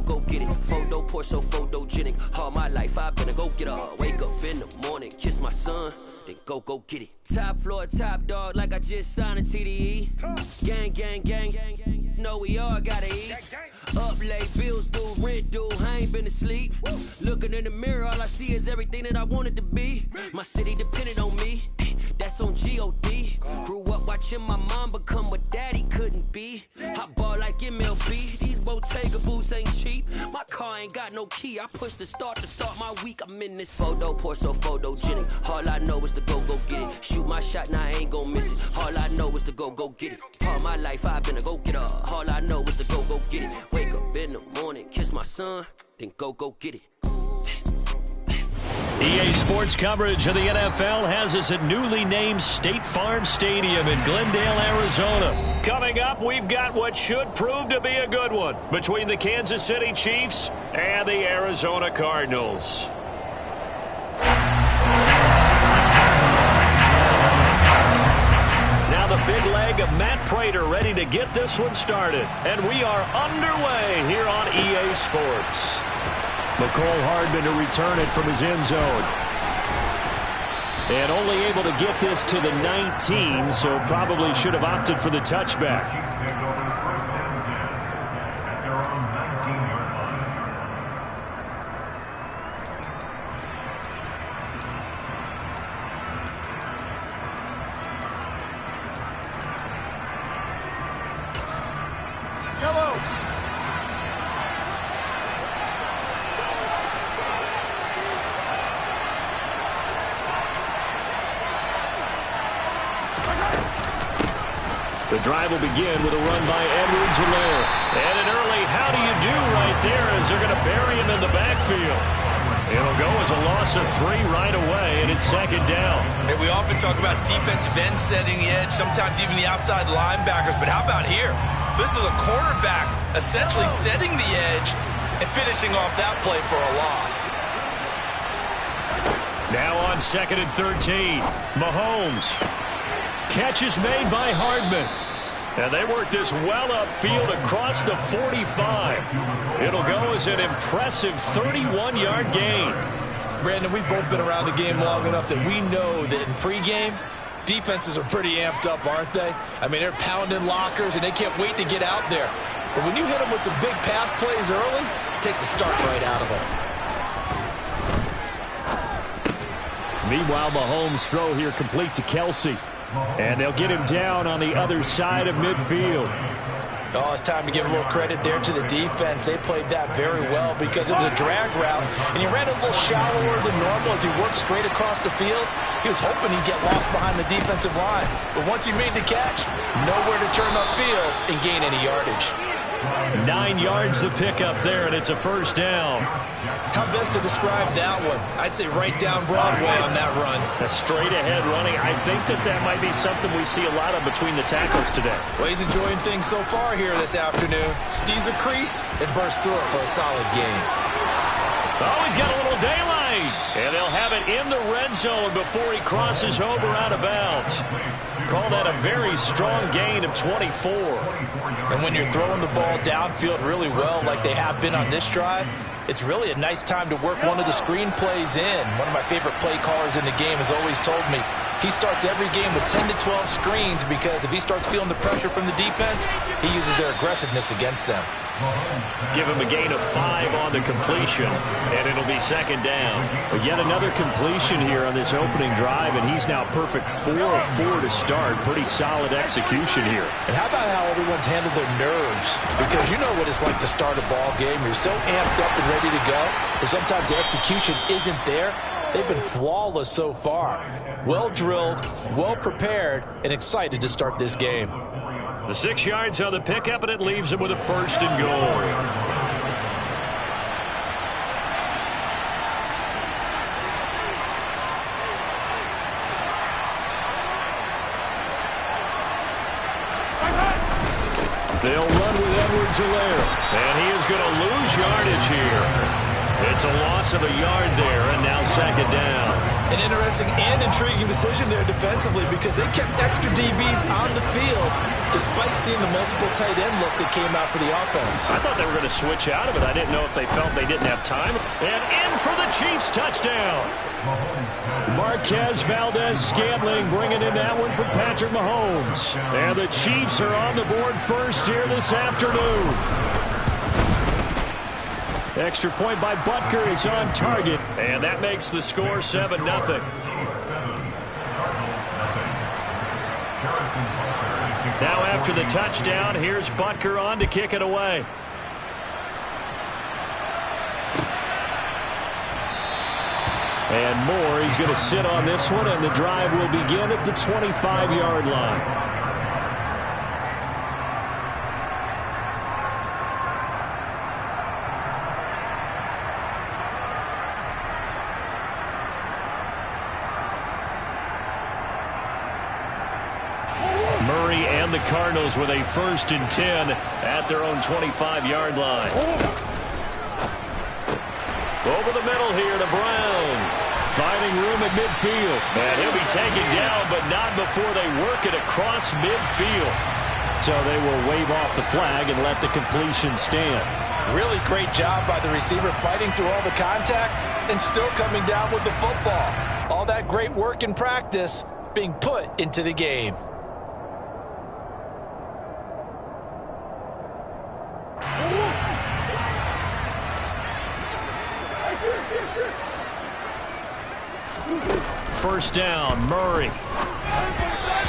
Go get it. Photo pour so photogenic. All my life I've been a go-getter. Wake up in the morning, kiss my son, then go get it. Top floor, top dog, like I just signed a TDE. Gang, gang, gang, gang, gang. Know we all gotta eat. Up late, bills due, rent due, I ain't been asleep. Looking in the mirror, all I see is everything that I wanted to be. My city depended on me, that's on G.O.D. Grew up watching my mom become what daddy couldn't be. I ball like MLB, these Bottega boots ain't cheap. My car ain't got no key, I push the start to start my week. I'm in this photo pour so photogenic. All I know is to go get it. Shoot my shot, now I ain't gon' miss it. All I know is to go get it. All my life I've been a go-getter. All I know is to go get it. Wake up in the morning, kiss my son, then go get it. EA Sports coverage of the NFL has us at newly named State Farm Stadium in Glendale, Arizona. Coming up, we've got what should prove to be a good one between the Kansas City Chiefs and the Arizona Cardinals. Now the big leg of Matt Prater ready to get this one started. And we are underway here on EA Sports. McCole Hardman to return it from his end zone. And only able to get this to the 19, so probably should have opted for the touchback. Chiefs take over first and 10 at their own 19-yard line. Yellow. The drive will begin with a run by Edwards-Helaire. And an early how do you do right there as they're going to bury him in the backfield. It'll go as a loss of 3 right away, and it's second down. And we often talk about defensive ends setting the edge, sometimes even the outside linebackers. But how about here? This is a cornerback essentially setting the edge and finishing off that play for a loss. Now on second and 13, Mahomes. Catch is made by Hardman. And they work this well upfield across the 45. It'll go as an impressive 31-yard gain. Brandon, we've both been around the game long enough that we know that in pregame, defenses are pretty amped up, aren't they? I mean, they're pounding lockers, and they can't wait to get out there. But when you hit them with some big pass plays early, it takes the starch right out of them. Meanwhile, Mahomes' throw here complete to Kelsey. And they'll get him down on the other side of midfield. Oh, it's time to give a little credit there to the defense. They played that very well because it was a drag route, and he ran a little shallower than normal as he worked straight across the field. He was hoping he'd get lost behind the defensive line. But once he made the catch, nowhere to turn upfield and gain any yardage. 9 yards the pickup there, and it's a first down. How best to describe that one? I'd say right down Broadway on that run. A straight-ahead running. I think that might be something we see a lot of between the tackles today. Well, he's enjoying things so far here this afternoon. Sees a crease and bursts through it for a solid gain. Oh, he's got a little daylight. And they'll have it in the red zone before he crosses over out of bounds. Call that a very strong gain of 24. And when you're throwing the ball downfield really well like they have been on this drive, it's really a nice time to work one of the screen plays in. One of my favorite play callers in the game has always told me he starts every game with 10 to 12 screens because if he starts feeling the pressure from the defense, he uses their aggressiveness against them. Give him a gain of 5 on the completion, and it'll be second down. But yet another completion here on this opening drive, and he's now perfect 4 of 4 to start. Pretty solid execution here. And how about how everyone's handled their nerves? Because you know what it's like to start a ball game. You're so amped up and ready to go, but sometimes the execution isn't there. They've been flawless so far. Well drilled, well prepared, and excited to start this game. The 6 yards on the pickup, and it leaves him with a first and goal. They'll run with Edwards-Helaire, and he is going to lose yardage here. It's a loss of a yard there, and now second down. An interesting and intriguing decision there defensively because they kept extra DBs on the field despite seeing the multiple tight end look that came out for the offense. I thought they were going to switch out of it. I didn't know if they felt they didn't have time. And in for the Chiefs touchdown. Marquez Valdez-Scantling bringing in that one from Patrick Mahomes. And the Chiefs are on the board first here this afternoon. Extra point by Butker is on target, and that makes the score 7-0. Now after the touchdown, here's Butker on to kick it away. And Moore, he's going to sit on this one, and the drive will begin at the 25-yard line. Murray and the Cardinals with a 1st and 10 at their own 25-yard line. Over the middle here to Brown. Finding room at midfield. And he'll be taken down, but not before they work it across midfield. So they will wave off the flag and let the completion stand. Really great job by the receiver fighting through all the contact and still coming down with the football. All that great work in practice being put into the game. First down, Murray.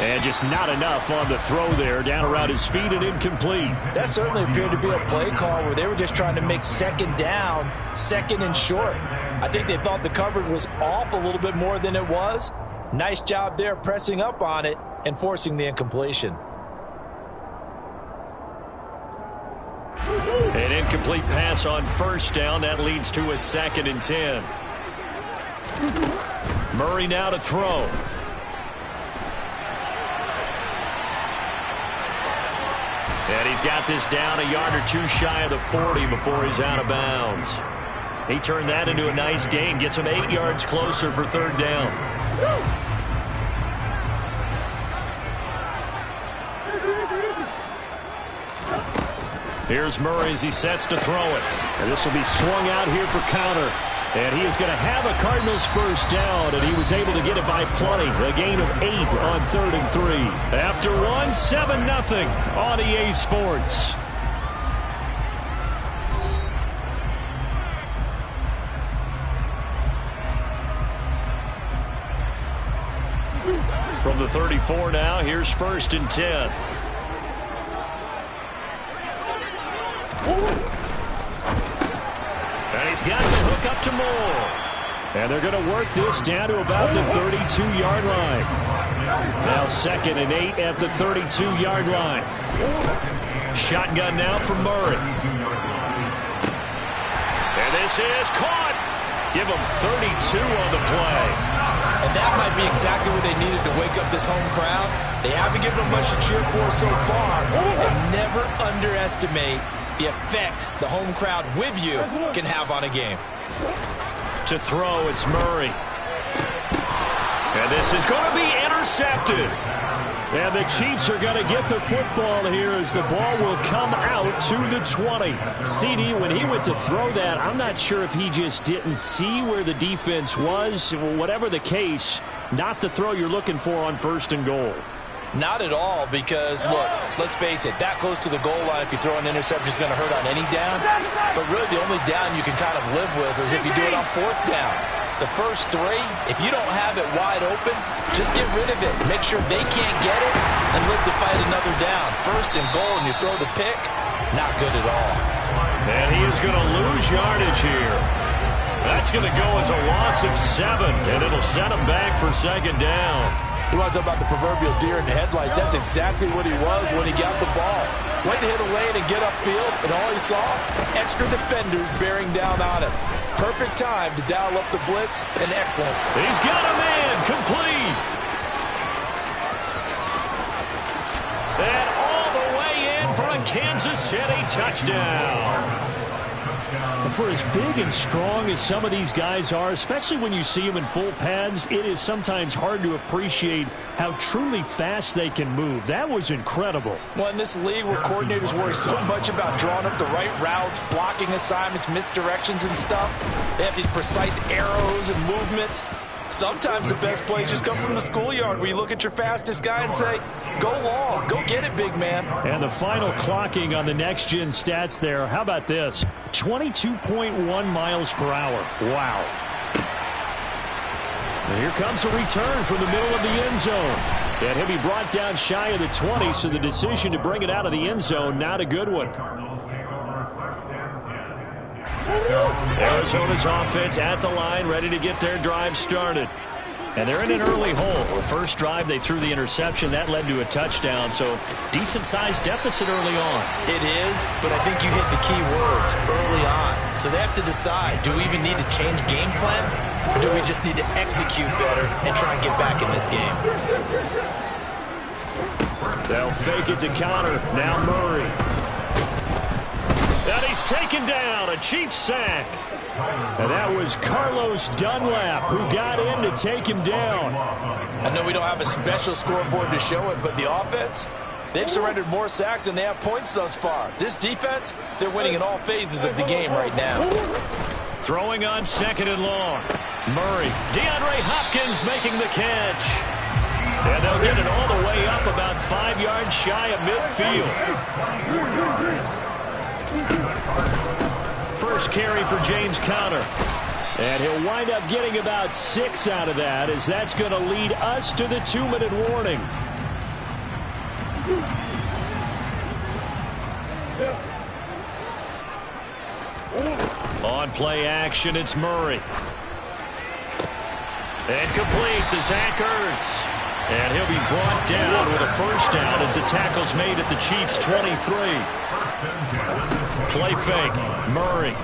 And just not enough on the throw there. Down around his feet and incomplete. That certainly appeared to be a play call where they were just trying to make second down, second and short. I think they thought the coverage was off a little bit more than it was. Nice job there pressing up on it and forcing the incompletion. An incomplete pass on first down. That leads to a 2nd and 10. Murray now to throw. And he's got this down a yard or 2 shy of the 40 before he's out of bounds. He turned that into a nice gain. Gets him 8 yards closer for 3rd down. Here's Murray as he sets to throw it. And this will be swung out here for counter. And he is going to have a Cardinals first down, and he was able to get it by plenty. A gain of 8 on 3rd and 3. After 7-0 on EA Sports. From the 34 now, here's 1st and 10. And he's got the hook up to Moore. And they're going to work this down to about the 32-yard line. Now 2nd and 8 at the 32-yard line. Shotgun now from Murray. And this is caught. Give them 32 on the play. And that might be exactly what they needed to wake up this home crowd. They haven't given them much to cheer for so far. And never underestimate the effect the home crowd with you can have on a game. To throw, it's Murray. And this is going to be intercepted. And the Chiefs are going to get the football here as the ball will come out to the 20. CD, when he went to throw that, I'm not sure if he just didn't see where the defense was. Whatever the case, not the throw you're looking for on 1st and goal. Not at all, because, look, let's face it, that close to the goal line, if you throw an interception, is going to hurt on any down. But really, the only down you can kind of live with is if you do it on 4th down. The first 3, if you don't have it wide open, just get rid of it. Make sure they can't get it and live to fight another down. 1st and goal, and you throw the pick, not good at all. And he is going to lose yardage here. That's going to go as a loss of 7, and it'll set him back for 2nd down. You want to talk about the proverbial deer in the headlights. That's exactly what he was when he got the ball. Went to hit a lane and get upfield, and all he saw, extra defenders bearing down on him. Perfect time to dial up the blitz, and excellent. He's got a man, complete. And all the way in for a Kansas City touchdown. For as big and strong as some of these guys are, especially when you see them in full pads, it is sometimes hard to appreciate how truly fast they can move. That was incredible. Well, in this league where coordinators worry so much about drawing up the right routes, blocking assignments, misdirections and stuff, they have these precise arrows and movements. Sometimes the best plays just come from the schoolyard where you look at your fastest guy and say, go long, go get it, big man. And the final clocking on the next-gen stats there, how about this? 22.1 miles per hour. Wow. And here comes a return from the middle of the end zone. And he'll be brought down shy of the 20, so the decision to bring it out of the end zone, not a good one. Arizona's offense at the line, ready to get their drive started. And they're in an early hole. The first drive, they threw the interception. That led to a touchdown, so decent-sized deficit early on. It is, but I think you hit the key words early on. So they have to decide, do we even need to change game plan, or do we just need to execute better and try and get back in this game? They'll fake it to counter. Now Murray. And he's taken down, a Chiefs sack. And that was Carlos Dunlap who got in to take him down. I know we don't have a special scoreboard to show it, but the offense, they've surrendered more sacks than they have points thus far. This defense, they're winning in all phases of the game right now. Throwing on 2nd and long. Murray. DeAndre Hopkins making the catch. And they'll get it all the way up about 5 yards shy of midfield. First carry for James Conner. And he'll wind up getting about 6 out of that, as that's going to lead us to the 2-minute warning. On play action, it's Murray. And complete to Zach Ertz. And he'll be brought down with a first down as the tackle's made at the Chiefs' 23. Play fake. Murray.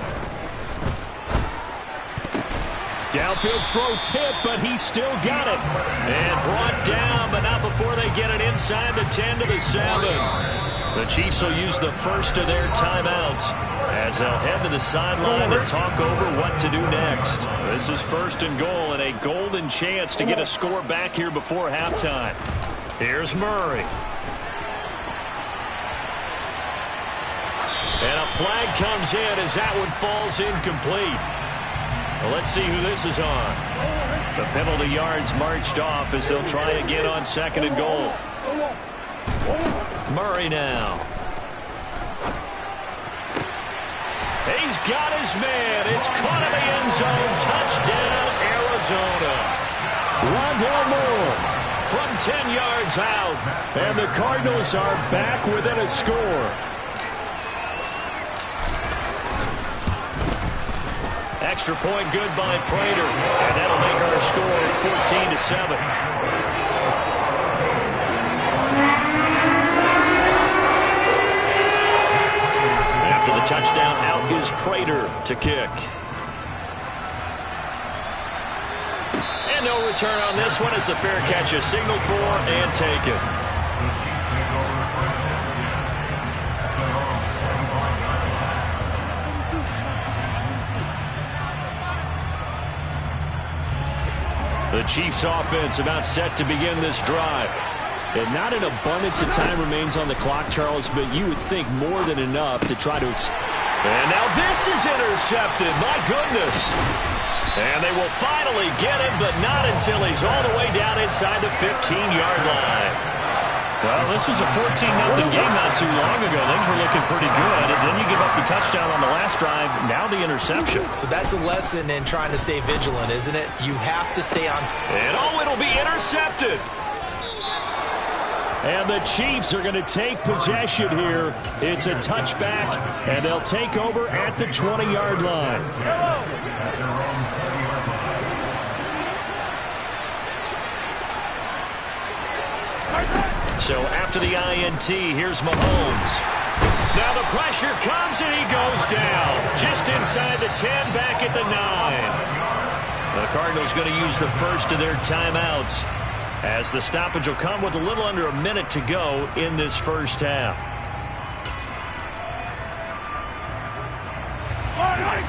Downfield throw tip, but he still got it. And brought down, but not before they get it inside the 10 to the 7. The Chiefs will use the first of their timeouts as they'll head to the sideline to talk over what to do next. This is 1st and goal and a golden chance to get a score back here before halftime. Here's Murray. And a flag comes in as that one falls incomplete. Well, let's see who this is on. The penalty yards marched off as they'll try again on 2nd and goal. Murray now. He's got his man. It's caught in the end zone. Touchdown, Arizona. Rondell Moore from 10 yards out. And the Cardinals are back within a score. Extra point good by Prater. And that'll make our score 14-7. touchdown. Out is Prater to kick. And no return on this one as the fair catch is signaled for and taken. The Chiefs offense about set to begin this drive. And not an abundance of time remains on the clock, Charles, but you would think more than enough to try to... And now this is intercepted. My goodness. And they will finally get him, but not until he's all the way down inside the 15-yard line. Well, this was a 14-0 game not too long ago. Things were looking pretty good, and then you give up the touchdown on the last drive. Now the interception. So that's a lesson in trying to stay vigilant, isn't it? You have to stay on. And it'll be intercepted. And the Chiefs are going to take possession here. It's a touchback, and they'll take over at the 20-yard line. So after the INT, here's Mahomes. Now the pressure comes, and he goes down. Just inside the 10, back at the 9. The Cardinals going to use the first of their timeouts, as the stoppage will come with a little under a minute to go in this first half.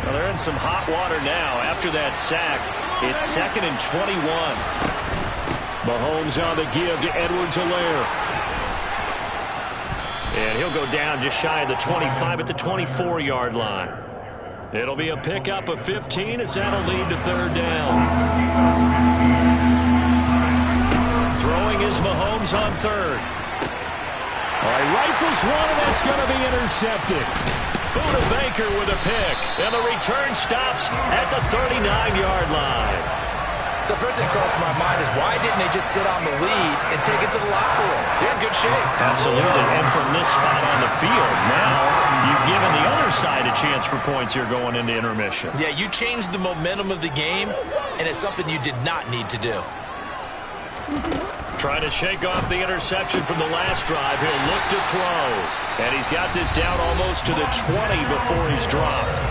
Well, they're in some hot water now. After that sack, it's 2nd and 21. Mahomes on the give to Edwards-Helaire. And he'll go down just shy of the 25 at the 24-yard line. It'll be a pickup of 15 as that'll lead to 3rd down. Throwing is Mahomes on 3rd. All right, rifles one, and that's going to be intercepted. Buda Baker with a pick, and the return stops at the 39-yard line. So first thing crossed my mind is why didn't they just sit on the lead and take it to the locker room? They're in good shape. Absolutely, and from this spot on the field, now you've given the other side a chance for points here going into intermission. Yeah, you changed the momentum of the game, and it's something you did not need to do. Trying to shake off the interception from the last drive. He'll look to throw. And he's got this down almost to the 20 before he's dropped.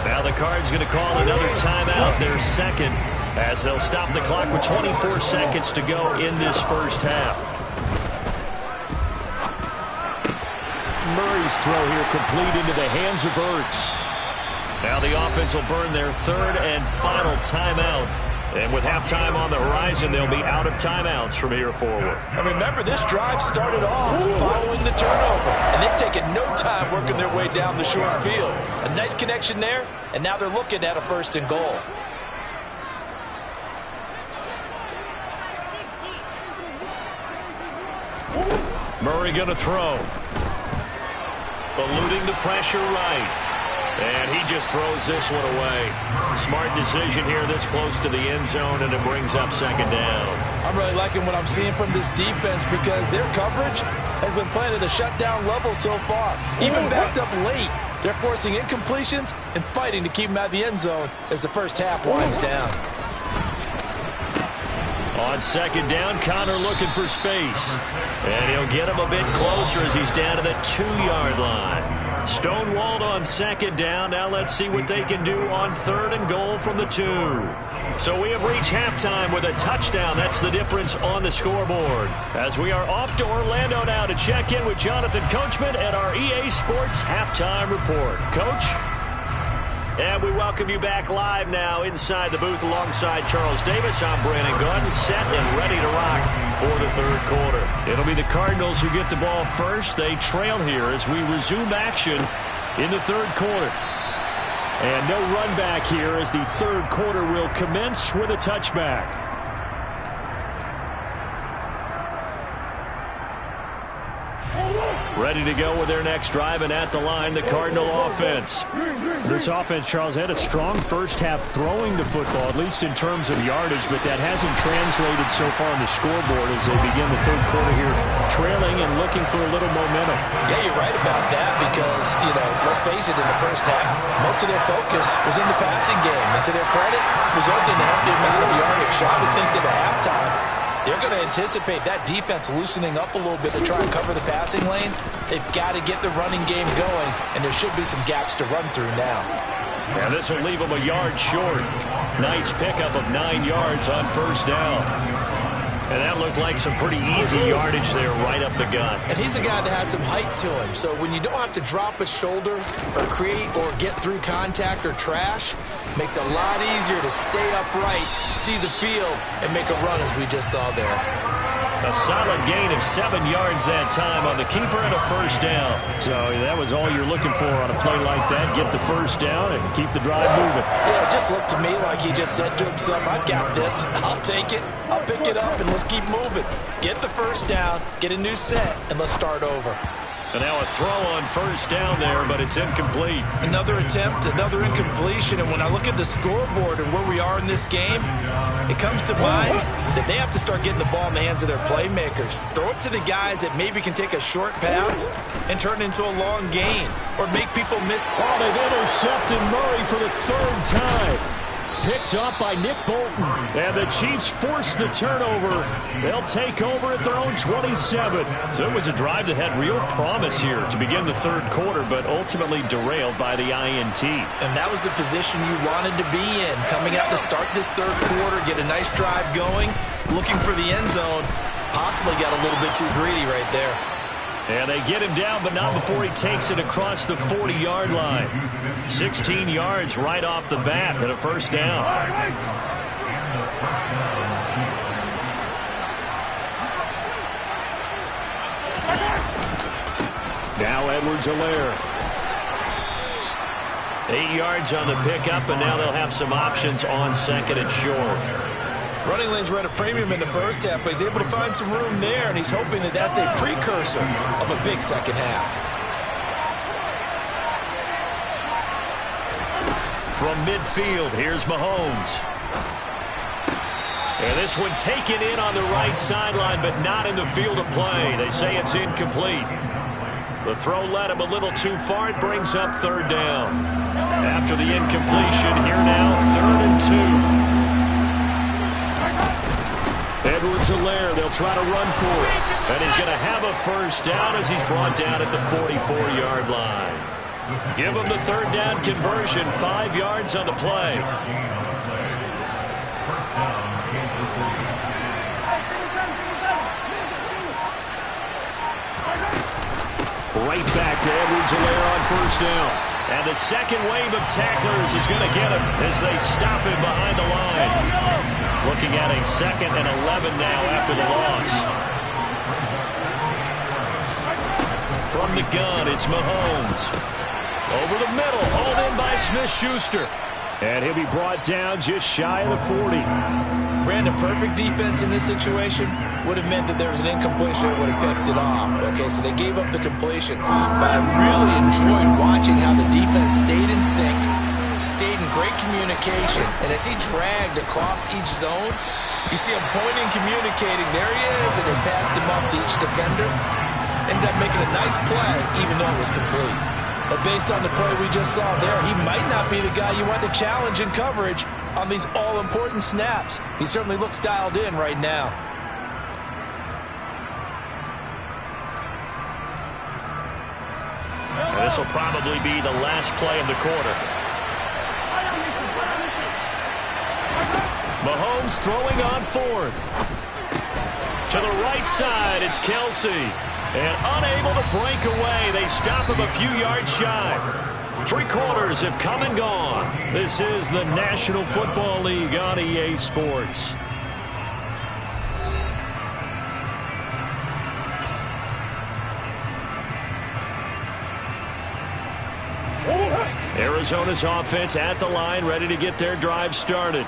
Now the Cards going to call another timeout, their second, as they'll stop the clock with 24 seconds to go in this first half. Murray's throw here complete into the hands of Ertz. Now the offense will burn their 3rd and final timeout. And with halftime on the horizon, they'll be out of timeouts from here forward. And remember, this drive started off following the turnover, and they've taken no time working their way down the short field. A nice connection there, and now they're looking at a 1st and goal. Murray going to throw. Eluding the pressure right. And he just throws this one away. Smart decision here this close to the end zone, and it brings up 2nd down. I'm really liking what I'm seeing from this defense because their coverage has been playing at a shutdown level so far. Even backed up late, they're forcing incompletions and fighting to keep them out of the end zone as the first half winds down. On 2nd down, Connor looking for space. And he'll get him a bit closer as he's down to the 2-yard line. Stonewalled on 2nd down. Now let's see what they can do on 3rd and goal from the 2. So we have reached halftime with a touchdown. That's the difference on the scoreboard. As we are off to Orlando now to check in with Jonathan Coachman at our EA Sports Halftime Report. Coach? And we welcome you back live now inside the booth alongside Charles Davis. I'm Brandon Gordon, set and ready to rock for the 3rd quarter. It'll be the Cardinals who get the ball first. They trail here as we resume action in the 3rd quarter. And no run back here as the 3rd quarter will commence with a touchback. Ready to go with their next drive, and at the line, the Cardinal offense. This offense, Charles, had a strong first half throwing the football, at least in terms of yardage, but that hasn't translated so far on the scoreboard as they begin the 3rd quarter here, trailing and looking for a little momentum. Yeah, you're right about that because, let's face it, in the first half, most of their focus was in the passing game. And to their credit, it was only to help the amount of yardage. So I would think that at halftime, They're going to anticipate that defense loosening up a little bit to try and cover the passing lanes. They've got to get the running game going, and there should be some gaps to run through now. And this will leave them a yard short. Nice pickup of 9 yards on first down. And that looked like some pretty easy yardage there right up the gut. And he's a guy that has some height to him. So when you don't have to drop a shoulder or create or get through contact or trash, makes it a lot easier to stay upright, see the field, and make a run as we just saw there. A solid gain of 7 yards that time on the keeper and a first down. So that was all you're looking for on a play like that. Get the first down and keep the drive moving. Yeah, it just looked to me like he just said to himself, I've got this. I'll take it. I'll pick it up, and let's keep moving. Get the first down, get a new set, and let's start over. And now a throw on first down there, but it's incomplete. Another attempt, another incompletion. And when I look at the scoreboard and where we are in this game, it comes to mind that they have to start getting the ball in the hands of their playmakers. Throw it to the guys that maybe can take a short pass and turn it into a long gain or make people miss. Oh, they've intercepted Murray for the 3rd time. Picked off by Nick Bolton. And the Chiefs force the turnover. They'll take over at their own 27. So it was a drive that had real promise here to begin the 3rd quarter, but ultimately derailed by the INT. And that was the position you wanted to be in. Coming out to start this 3rd quarter, get a nice drive going, looking for the end zone. Possibly got a little bit too greedy right there. And they get him down, but not before he takes it across the 40-yard line. 16 yards right off the bat and a first down. Now Edwards-Helaire. 8 yards on the pickup, and now they'll have some options on 2nd and short. Running lanes were at a premium in the first half, but he's able to find some room there, and he's hoping that that's a precursor of a big second half. From midfield, here's Mahomes. And this one taken in on the right sideline, but not in the field of play. They say it's incomplete. The throw led him a little too far. It brings up 3rd down. After the incompletion, here now, 3rd and 2. Edwards-Helaire, they'll try to run for it. And he's going to have a first down as he's brought down at the 44-yard line. Give him the 3rd down conversion, 5 yards on the play. Right back to Edwards-Helaire on first down. And the second wave of tacklers is going to get him as they stop him behind the line. Looking at a 2nd and 11 now after the loss. From the gun, it's Mahomes. Over the middle, hauled in by Smith-Schuster. And he'll be brought down just shy of the 40. Ran a perfect defense in this situation. Would have meant that there was an incompletion that would have picked it off. Okay, so they gave up the completion. But I really enjoyed watching how the defense stayed in sync, stayed in great communication, and as he dragged across each zone, you see him pointing, communicating, there he is, and they passed him up to each defender. Ended up making a nice play, even though it was complete. But based on the play we just saw there, he might not be the guy you want to challenge in coverage on these all-important snaps. He certainly looks dialed in right now. And this will probably be the last play of the quarter. Mahomes throwing on 4th. To the right side, it's Kelsey. And unable to break away, they stop him a few yards shy. 3 quarters have come and gone. This is the National Football League on EA Sports. Arizona's offense at the line, ready to get their drive started.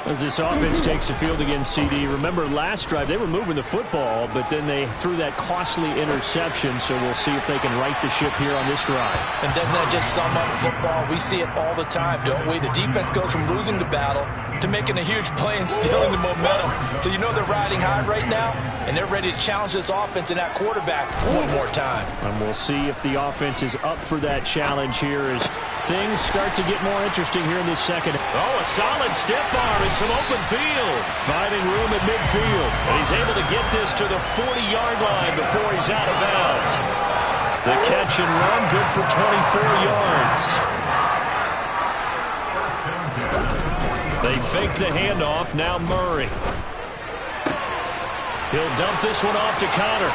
As this offense takes the field against CD, remember last drive they were moving the football, but then they threw that costly interception, so we'll see if they can right the ship here on this drive. And doesn't that just sum up football? We see it all the time, don't we? The defense goes from losing the battle to making a huge play and stealing the momentum. So you know they're riding high right now, and they're ready to challenge this offense and that quarterback one more time. And we'll see if the offense is up for that challenge here as things start to get more interesting here in this second. Oh, a solid stiff arm and some open field. Finding room at midfield. And he's able to get this to the 40-yard line before he's out of bounds. The catch and run, good for 24 yards. They fake the handoff. Now Murray. He'll dump this one off to Connor.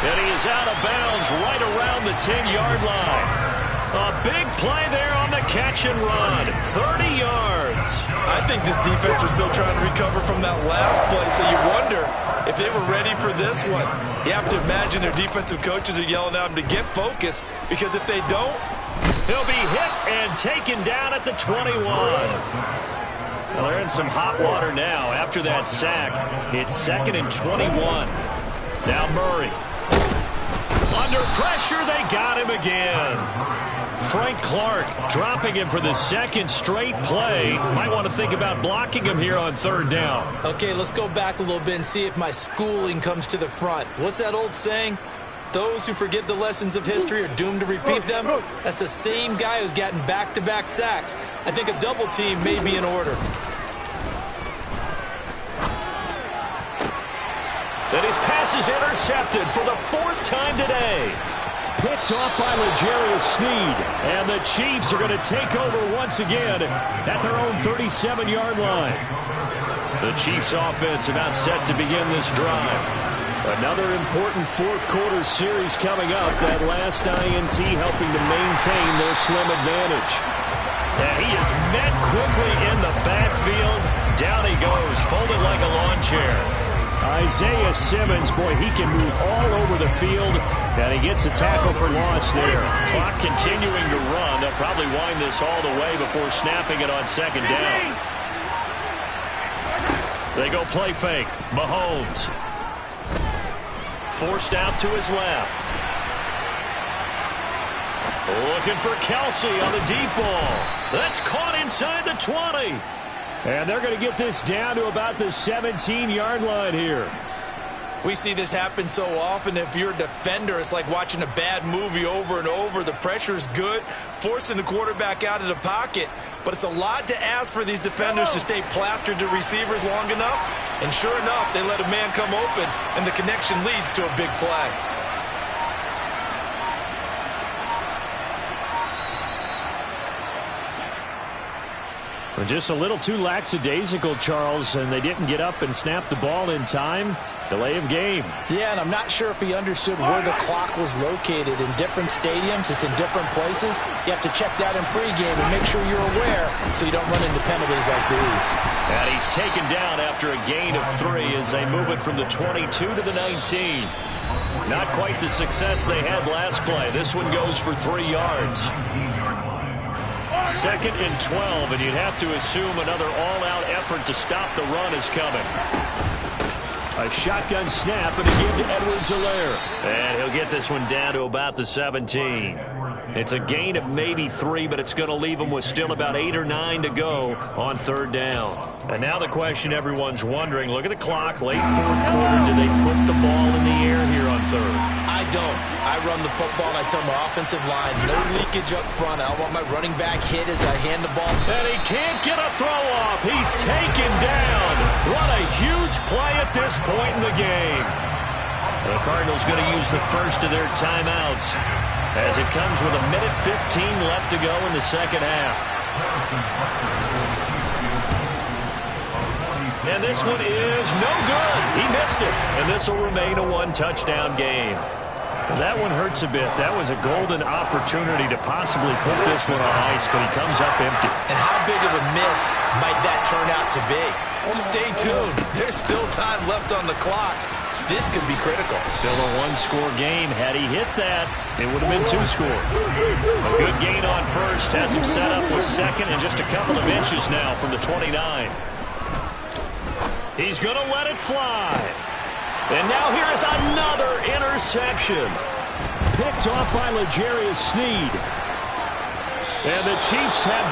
And he is out of bounds right around the 10-yard line. A big play there on the catch and run. 30 yards. I think this defense was still trying to recover from that last play, so you wonder if they were ready for this one. You have to imagine their defensive coaches are yelling at them to get focused, because if they don't, he'll be hit and taken down at the 21. Well, they're in some hot water now after that sack. It's 2nd and 21. Now Murray. Under pressure, they got him again. Frank Clark dropping him for the second straight play. Might want to think about blocking him here on 3rd down. Okay, let's go back a little bit and see if my schooling comes to the front. What's that old saying? Those who forget the lessons of history are doomed to repeat them. That's the same guy who's gotten back-to-back sacks. I think a double team may be in order. And his pass is intercepted for the 4th time today. Picked off by L'Jarius Sneed. And the Chiefs are going to take over once again at their own 37-yard line. The Chiefs offense about set to begin this drive. Another important 4th quarter series coming up. That last INT helping to maintain their slim advantage. And he is met quickly in the backfield. Down he goes, folded like a lawn chair. Isaiah Simmons, boy, he can move all over the field, and he gets a tackle for loss there. Clock continuing to run. They'll probably wind this all the way before snapping it on 2nd down. They go play fake. Mahomes. Forced out to his left. Looking for Kelsey on the deep ball. That's caught inside the 20. And they're going to get this down to about the 17-yard line here. we see this happen so often. If you're a defender, it's like watching a bad movie over and over. The pressure's good, forcing the quarterback out of the pocket. But it's a lot to ask for these defenders to stay plastered to receivers long enough. And sure enough, they let a man come open, and the connection leads to a big play. Just a little too lackadaisical, Charles, and they didn't get up and snap the ball in time. Delay of game. Yeah, and I'm not sure if he understood where the clock was located. In different stadiums, it's in different places. You have to check that in pregame and make sure you're aware so you don't run into penalties like these. And he's taken down after a gain of 3 as they move it from the 22 to the 19. Not quite the success they had last play. This one goes for 3 yards. 2nd and 12, and you'd have to assume another all-out effort to stop the run is coming. A shotgun snap and a give to Edwards-Helaire. And he'll get this one down to about the 17. It's a gain of maybe 3, but it's going to leave him with still about 8 or 9 to go on 3rd down. And now the question everyone's wondering, look at the clock, late 4th quarter, do they put the ball in the air here on 3rd? I don't. I run the football, and I tell my offensive line, no leakage up front. I don't want my running back hit as I hand the ball. And he can't get a throw off. He's taken down. What a huge play at this point in the game. The Cardinals going to use the first of their timeouts as it comes with 1:15 left to go in the second half. And this one is no good. He missed it. And this will remain a 1-touchdown game. That one hurts a bit. That was a golden opportunity to possibly put this one on ice, but he comes up empty. And how big of a miss might that turn out to be? Stay tuned. There's still time left on the clock. This could be critical. Still a 1-score game. Had he hit that, it would have been 2 scores. A good gain on first. Has him set up with second and just a couple of inches now from the 29. He's going to let it fly. And now here is another interception. Picked off by L'Jarius Sneed. And the Chiefs have